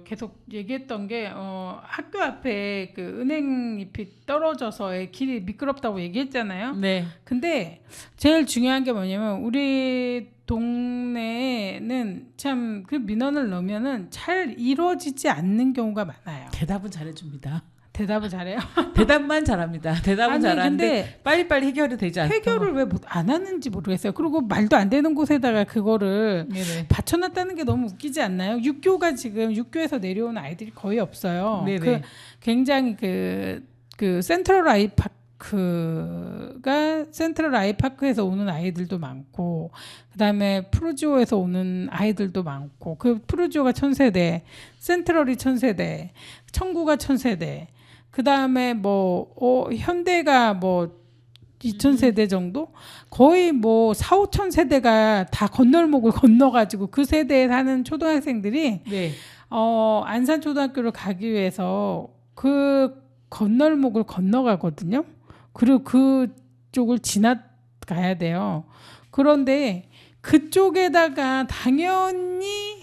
계속 얘기했던 게 학교 앞에 그 은행잎이 떨어져서 길이 미끄럽다고 얘기했잖아요. 네. 근데 제일 중요한 게 뭐냐면 우리 동네에는 참 그 민원을 넣으면은 잘 이루어지지 않는 경우가 많아요. 대답은 잘해줍니다. 대답을 잘해요? 대답만 잘합니다. 대답은 아니, 잘하는데 근데 빨리빨리 해결이 되지 않죠. 해결을 왜 안 하는지 모르겠어요. 그리고 말도 안 되는 곳에다가 그거를 네네. 받쳐놨다는 게 너무 웃기지 않나요? 육교에서 내려오는 아이들이 거의 없어요. 네네. 굉장히 센트럴 아이파크에서 오는 아이들도 많고, 그다음에 프루지오에서 오는 아이들도 많고, 그 프루지오가 1000세대, 센트럴이 1000세대, 청구가 1000세대, 그다음에 현대가 2000세대 정도? 거의 4, 5천 세대가 다 건널목을 건너가지고 그 세대에 사는 초등학생들이 네. 안산 초등학교를 가기 위해서 그 건널목을 건너가거든요. 그리고 그쪽을 지나가야 돼요. 그런데 그쪽에다가 당연히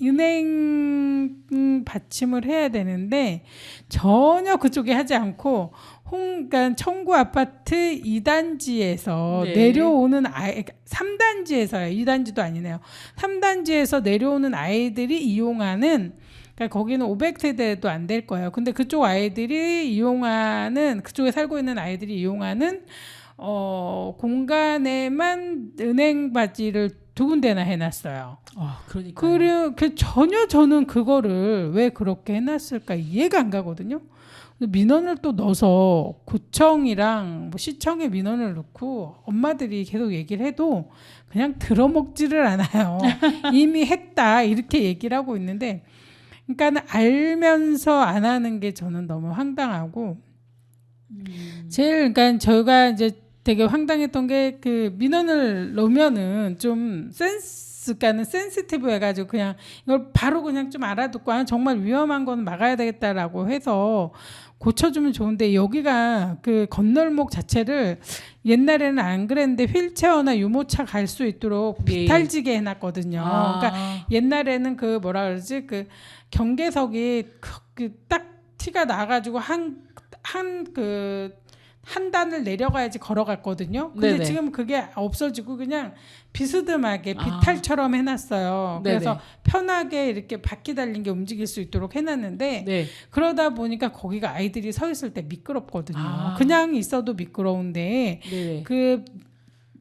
은행 받침을 해야 되는데 전혀 그쪽에 하지 않고 그러니까 청구 아파트 2단지에서 네. 내려오는 3단지에서요. 2단지도 아니네요. 3단지에서 내려오는 아이들이 이용하는, 그러니까 거기는 500세대도 안 될 거예요. 근데 그쪽 아이들이 이용하는, 그쪽에 살고 있는 아이들이 이용하는 공간에만 은행 바지를 두 군데나 해놨어요. 그러니까. 그 전혀 저는 그거를 왜 그렇게 해놨을까 이해가 안 가거든요. 민원을 또 넣어서 구청이랑 뭐 시청에 민원을 넣고 엄마들이 계속 얘기를 해도 그냥 들어먹지를 않아요. 이미 했다 이렇게 얘기를 하고 있는데, 그러니까 알면서 안 하는 게 저는 너무 황당하고 제일 그러니까 저희가 이제 되게 황당했던 게 그 민원을 넣으면은 좀 그러니까는 센시티브 해가지고 그냥 이걸 바로 그냥 좀 알아듣고 정말 위험한 거는 막아야 되겠다라고 해서 고쳐주면 좋은데, 여기가 그 건널목 자체를 옛날에는 안 그랬는데 휠체어나 유모차 갈 수 있도록 비탈지게 해놨거든요. 그러니까 옛날에는 그 뭐라 그러지, 그 경계석이 딱 티가 나가지고 한 단을 내려가야지 걸어갔거든요. 근데 네네. 지금 그게 없어지고 그냥 비스듬하게 비탈처럼 해놨어요. 그래서 네네. 편하게 이렇게 바퀴 달린 게 움직일 수 있도록 해놨는데, 네. 그러다 보니까 거기가 아이들이 서 있을 때 미끄럽거든요. 아. 그냥 있어도 미끄러운데 네네. 그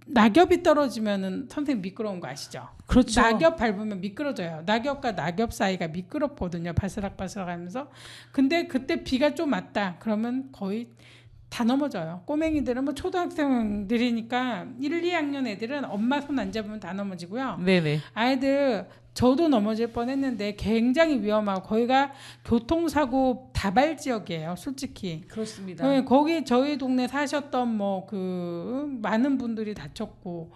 낙엽이 떨어지면은 선생님 미끄러운 거 아시죠? 그렇죠. 낙엽 밟으면 미끄러져요. 낙엽과 낙엽 사이가 미끄럽거든요. 바스락바스락하면서. 근데 그때 비가 좀 왔다 그러면 거의 다 넘어져요. 꼬맹이들은 뭐 초등학생들이니까 1, 2학년 애들은 엄마 손 안 잡으면 다 넘어지고요. 네네. 아이들 저도 넘어질 뻔했는데 굉장히 위험하고 거기가 교통사고 다발 지역이에요. 솔직히. 그렇습니다. 네, 거기 저희 동네 사셨던 뭐 그 많은 분들이 다쳤고,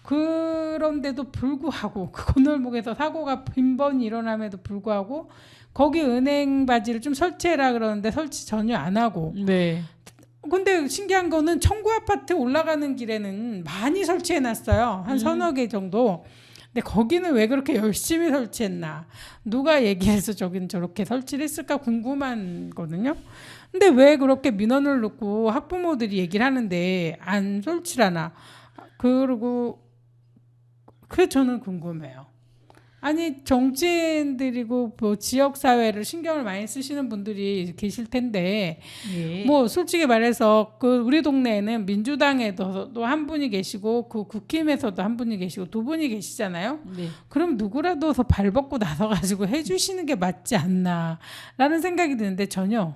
그런데도 불구하고 그 건널목에서 사고가 빈번히 일어남에도 불구하고 거기 은행 바지를 좀 설치해라 그러는데 설치 전혀 안 하고. 네. 근데 신기한 거는 청구 아파트 올라가는 길에는 많이 설치해 놨어요. 한 서너 개 정도. 근데 거기는 왜 그렇게 열심히 설치했나, 누가 얘기해서 저긴 저렇게 설치를 했을까 궁금한 거든요. 근데 왜 그렇게 민원을 넣고 학부모들이 얘기를 하는데 안 설치라나, 그리고 그게 저는 궁금해요. 아니 정치인들이고 뭐 지역 사회를 신경을 많이 쓰시는 분들이 계실 텐데, 예. 뭐 솔직히 말해서 그 우리 동네에는 민주당에도 한 분이 계시고 그 국힘에서도 한 분이 계시고 두 분이 계시잖아요. 네. 그럼 누구라도 더 발벗고 나서가지고 해주시는 게 맞지 않나라는 생각이 드는데 전혀.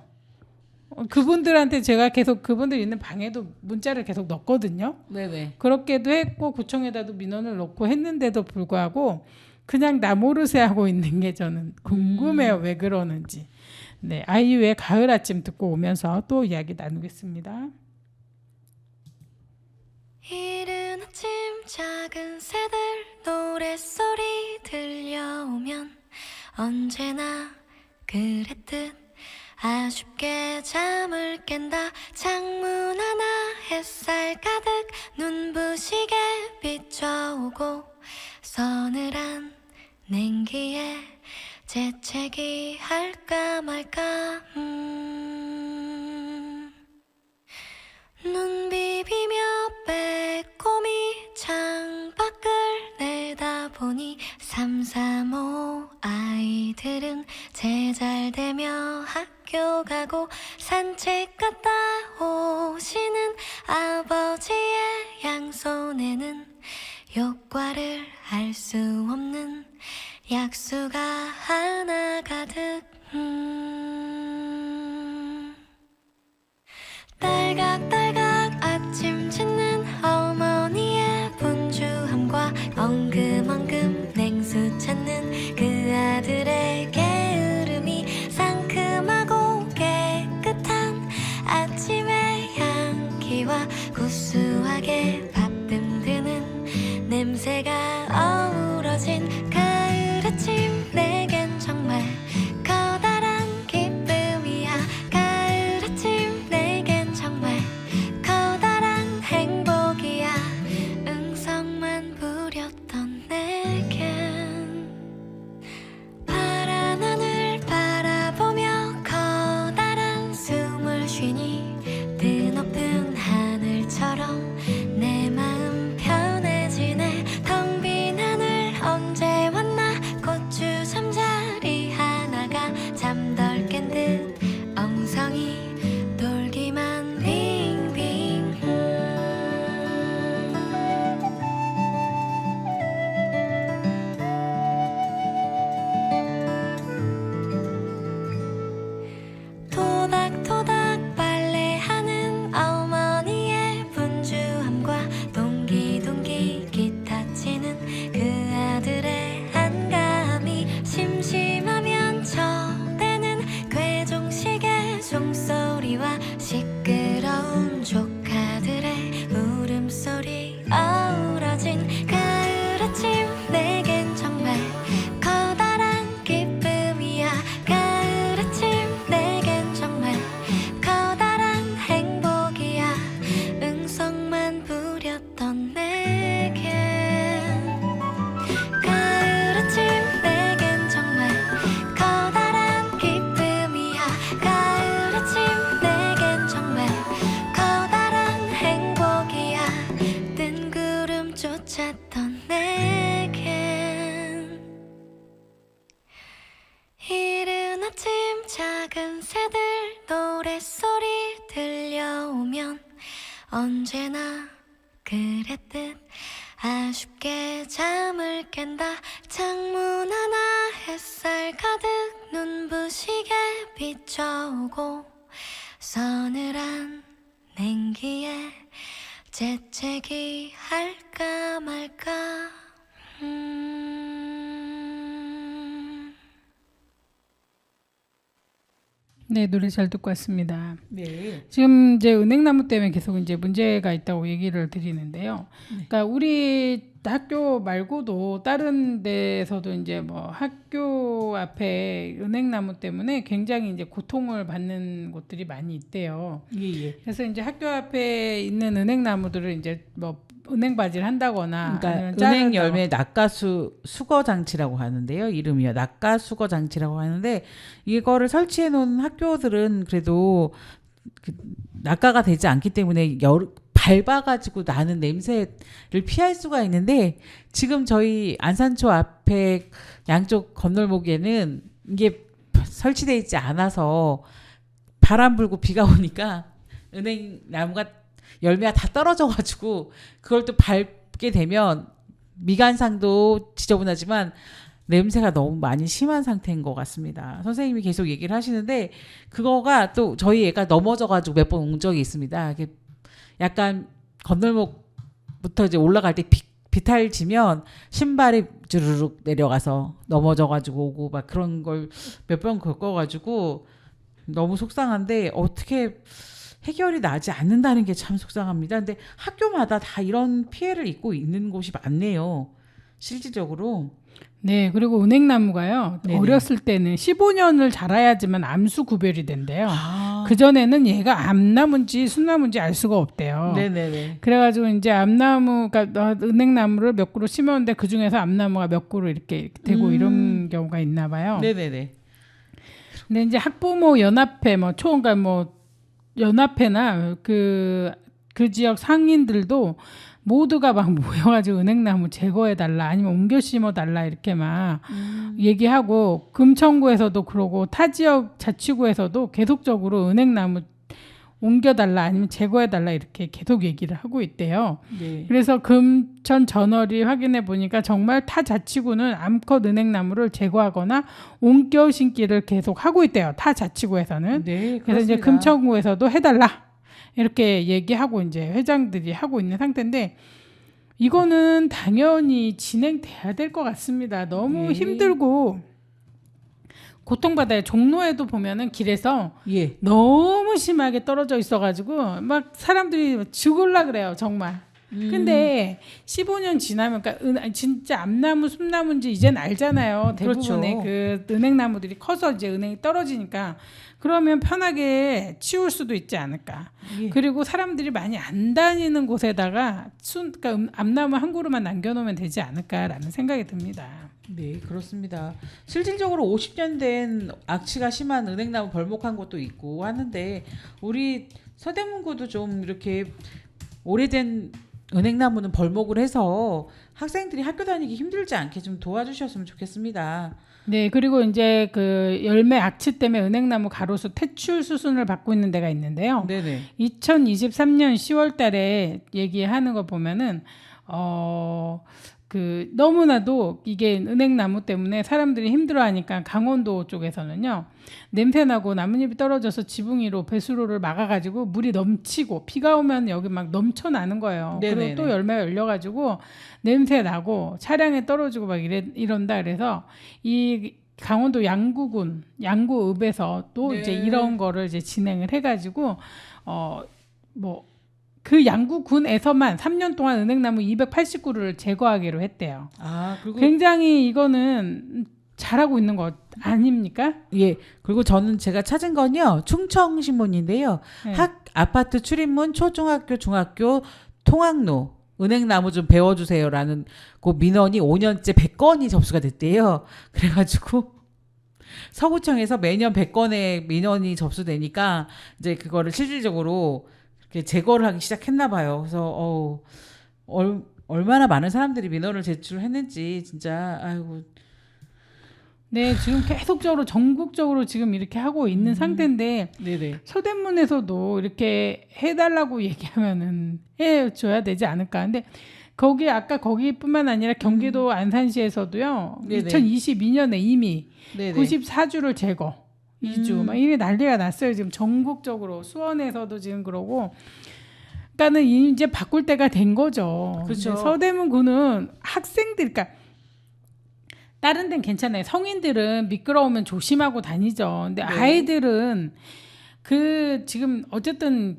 그분들한테 제가 계속 그분들 있는 방에도 문자를 계속 넣었거든요. 네네. 그렇게도 했고 구청에다도 민원을 넣고 했는데도 불구하고 그냥 나 모르세 하고 있는 게 저는 궁금해요. 왜 그러는지. 네, 아이유의 가을 아침 듣고 오면서 또 이야기 나누겠습니다. 이른 아침 작은 새들 노랫소리 들려오면 언제나 그랬듯 아쉽게 잠을 깬다. 창문 하나 햇살 가득 눈부시게 비춰오고 서늘한 냉기에 재채기 할까 말까. 눈 비비며 빼꼼히 창밖을 내다보니 335 아이들은 제잘되며 학교 가고 산책 갔다 오시는 아버지의 양손에는 효과를 알 수 없는 약수가 하나 가득. 딸각딸각 아침 짓는 어머니의 분주함과 엉금엉금 냉수 찾는 그 아들의 게으름이 상큼하고 깨끗한 아침의 향기와 구수하게 밥듬 드는 냄새가 어우러진 가을 아침. 내겐 정말 커다란 기쁨이야. 가을 아침 내겐 정말 커다란 행복이야. 응성만 부렸던 내겐 파란 하늘 바라보며 커다란 숨을 쉬니 드높은 하늘처럼 내 마음 편해지네. 텅 빈 하늘 언제 내겐 가을 아침 내겐 정말 커다란 기쁨이야. 가을 아침 내겐 정말 커다란 행복이야. 뜬 구름 쫓았던 내겐 이른 아침 작은 새들 노랫소리 들려오면 언제나 그랬듯 아쉽게 잠을 깬다. 창문 하나 햇살 가득 눈부시게 비춰오고 서늘한 냉기에 재채기 할까 말까. 네, 노래 잘 듣고 왔습니다. 네. 지금 이제 은행나무 때문에 계속 이제 문제가 있다고 얘기를 드리는데요. 그러니까 우리 학교 말고도 다른 데서도 이제 뭐 학교 앞에 은행나무 때문에 굉장히 이제 고통을 받는 곳들이 많이 있대요. 예. 그래서 이제 학교 앞에 있는 은행나무들을 이제 뭐 은행바지를 한다거나 그러니까 아니면 은행 자르다거나. 열매 낙가수 수거 장치라고 하는데요. 이름이요. 낙가 수거 장치라고 하는데 이거를 설치해 놓은 학교들은 그래도 그 낙가가 되지 않기 때문에 밟아가지고 나는 냄새를 피할 수가 있는데 지금 저희 안산초 앞에 양쪽 건널목에는 이게 설치되어 있지 않아서 바람 불고 비가 오니까 은행 나무가 열매가 다 떨어져가지고 그걸 또 밟게 되면 미간상도 지저분하지만 냄새가 너무 많이 심한 상태인 것 같습니다. 선생님이 계속 얘기를 하시는데 그거가 또 저희 애가 넘어져가지고 몇 번 온 적이 있습니다. 약간 건널목부터 이제 올라갈 때 비탈지면 신발이 주르륵 내려가서 넘어져가지고 오고 막 그런 걸 몇 번 겪어가지고 너무 속상한데 어떻게 해결이 나지 않는다는 게 참 속상합니다. 근데 학교마다 다 이런 피해를 입고 있는 곳이 많네요. 실질적으로. 네, 그리고 은행나무가요. 네네. 어렸을 때는 15년을 자라야지만 암수 구별이 된대요. 아. 그전에는 얘가 암나무인지 순나무인지 알 수가 없대요. 네네네. 그래가지고 이제 암나무, 그러니까 은행나무를 몇 그루 심었는데 그 중에서 암나무가 몇 그루 이렇게 되고 이런 경우가 있나 봐요. 네네네. 근데 이제 학부모 연합회 그러니까 뭐 연합회나 그 지역 상인들도 모두가 막 모여가지고 은행나무 제거해달라 아니면 옮겨 심어달라 이렇게 막 얘기하고 금천구에서도 그러고 타 지역 자치구에서도 계속적으로 은행나무 옮겨달라 아니면 제거해달라 이렇게 계속 얘기를 하고 있대요. 네. 그래서 금천 저널이 확인해 보니까 정말 타 자치구는 암컷 은행나무를 제거하거나 옮겨 심기를 계속 하고 있대요. 타 자치구에서는. 네. 그래서 이제 그렇습니다. 금천구에서도 해달라 이렇게 얘기하고 이제 회장들이 하고 있는 상태인데 이거는 당연히 진행돼야 될 것 같습니다. 너무 예. 힘들고 고통받아요. 종로에도 보면은 길에서 예. 너무 심하게 떨어져 있어가지고 막 사람들이 죽을라 그래요 정말. 근데 15년 지나면 그러니까 진짜 암나무 숲나무인지 이젠 알잖아요. 대부분의 그렇죠. 그 은행나무들이 커서 이제 은행이 떨어지니까 그러면 편하게 치울 수도 있지 않을까. 예. 그리고 사람들이 많이 안 다니는 곳에다가 그러니까 암나무 한 그루만 남겨놓으면 되지 않을까라는 생각이 듭니다. 네, 그렇습니다. 실질적으로 50년 된 악취가 심한 은행나무 벌목한 곳도 있고 하는데 우리 서대문구도 좀 이렇게 오래된 은행나무는 벌목을 해서 학생들이 학교 다니기 힘들지 않게 좀 도와주셨으면 좋겠습니다. 네, 그리고 이제 그 열매 악취 때문에 은행나무 가로수 퇴출 수순을 받고 있는 데가 있는데요. 네네. 2023년 10월 달에 얘기하는 거 보면은 그 너무나도 이게 은행나무 때문에 사람들이 힘들어하니까 강원도 쪽에서는요 냄새나고 나뭇잎이 떨어져서 지붕 위로 배수로를 막아가지고 물이 넘치고 비가 오면 여기 막 넘쳐나는 거예요. 네네네. 그리고 또 열매가 열려가지고 냄새 나고 차량에 떨어지고 막 이런다. 그래서 이 강원도 양구군 양구읍에서 또 네. 이제 이런 거를 이제 진행을 해가지고 그 양구군에서만 3년 동안 은행나무 280그루를 제거하기로 했대요. 아, 그리고 굉장히 이거는 잘하고 있는 것 아닙니까? 예. 그리고 저는 제가 찾은 건요. 충청신문인데요. 네. 아파트 출입문 초중학교 중학교 통학로 은행나무 좀 배워주세요라는 그 민원이 5년째 100건이 접수가 됐대요. 그래가지고 서구청에서 매년 100건의 민원이 접수되니까 이제 그거를 실질적으로 이렇게 제거를 하기 시작했나 봐요. 그래서 얼마나 많은 사람들이 민원을 제출했는지 진짜 아이고. 네, 지금 계속적으로 전국적으로 지금 이렇게 하고 있는 상태인데 네네. 서대문에서도 이렇게 해달라고 얘기하면은 해줘야 되지 않을까. 근데 거기 아까 거기뿐만 아니라 경기도 안산시에서도요. 네네. 2022년에 이미 네네. 94주를 제거 2주 막 이게 난리가 났어요. 지금 전국적으로 수원에서도 지금 그러고. 그러니까는 이제 바꿀 때가 된 거죠. 그렇죠. 근데 서대문구는 학생들, 그러니까 다른 데는 괜찮아요. 성인들은 미끄러우면 조심하고 다니죠. 근데 네. 아이들은 그 지금 어쨌든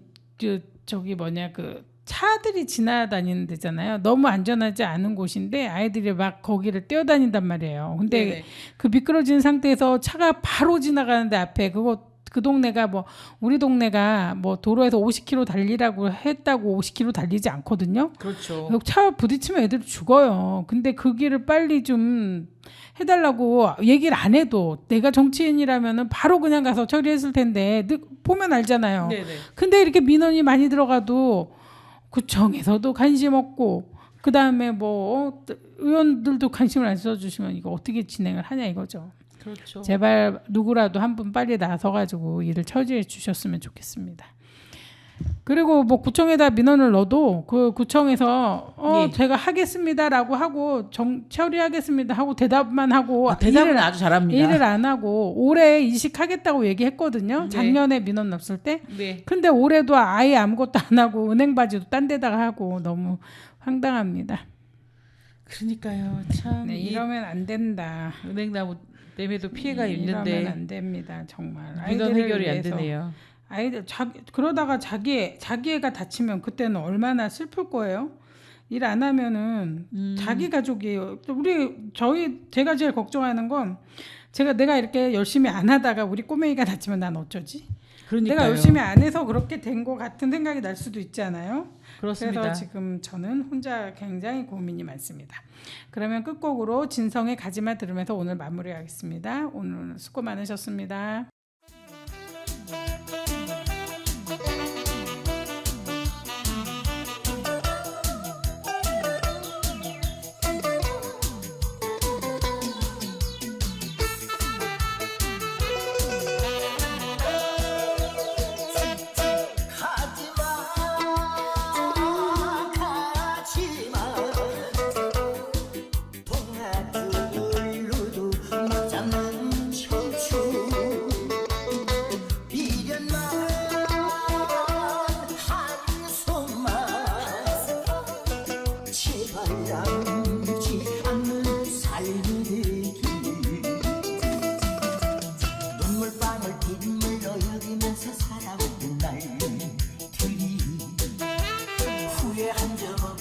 저기 뭐냐 그 차들이 지나다니는 데잖아요. 너무 안전하지 않은 곳인데 아이들이 막 거기를 뛰어다닌단 말이에요. 근데 네네. 그 미끄러진 상태에서 차가 바로 지나가는데 앞에 그 동네가 뭐 우리 동네가 뭐 도로에서 50km 달리라고 했다고 50km 달리지 않거든요. 그렇죠. 차 부딪히면 애들 죽어요. 근데 그 길을 빨리 좀 해달라고 얘기를 안 해도 내가 정치인이라면은 바로 그냥 가서 처리했을 텐데 보면 알잖아요. 네네. 근데 이렇게 민원이 많이 들어가도 구청에서도 관심 없고 그 다음에 뭐 의원들도 관심을 안 써주시면 이거 어떻게 진행을 하냐 이거죠. 그렇죠. 제발 누구라도 한 분 빨리 나서가지고 일을 처리해 주셨으면 좋겠습니다. 그리고 뭐 구청에다 민원을 넣어도 그 구청에서 예. 제가 하겠습니다라고 하고 처리하겠습니다 하고 대답만 하고 대답은 아주 잘합니다. 일을 안 하고 올해 이식하겠다고 얘기했거든요. 네. 작년에 민원 넣었을 때. 네. 근데 올해도 아예 아무것도 안 하고 은행 바지도 딴 데다가 하고 너무 황당합니다. 그러니까요. 참 네, 이러면 안 된다. 은행나무 때문에도 피해가 이러면 있는데 안 됩니다. 정말. 민원 아이들을 해결이 안 위해서. 되네요. 아이들 그러다가 자기 애가 다치면 그때는 얼마나 슬플 거예요. 일 안 하면은 자기 가족이에요. 제가 제일 걱정하는 건 내가 이렇게 열심히 안 하다가 우리 꼬맹이가 다치면 난 어쩌지? 그러니까요. 내가 열심히 안 해서 그렇게 된 것 같은 생각이 날 수도 있잖아요. 그렇습니다. 그래서 지금 저는 혼자 굉장히 고민이 많습니다. 그러면 끝곡으로 진성의 가지마 들으면서 오늘 마무리하겠습니다. 오늘 수고 많으셨습니다. 남지 않는 삶이 되길 눈물방울 빗물로 여기면서 살아온 날들이 후회한 적 없이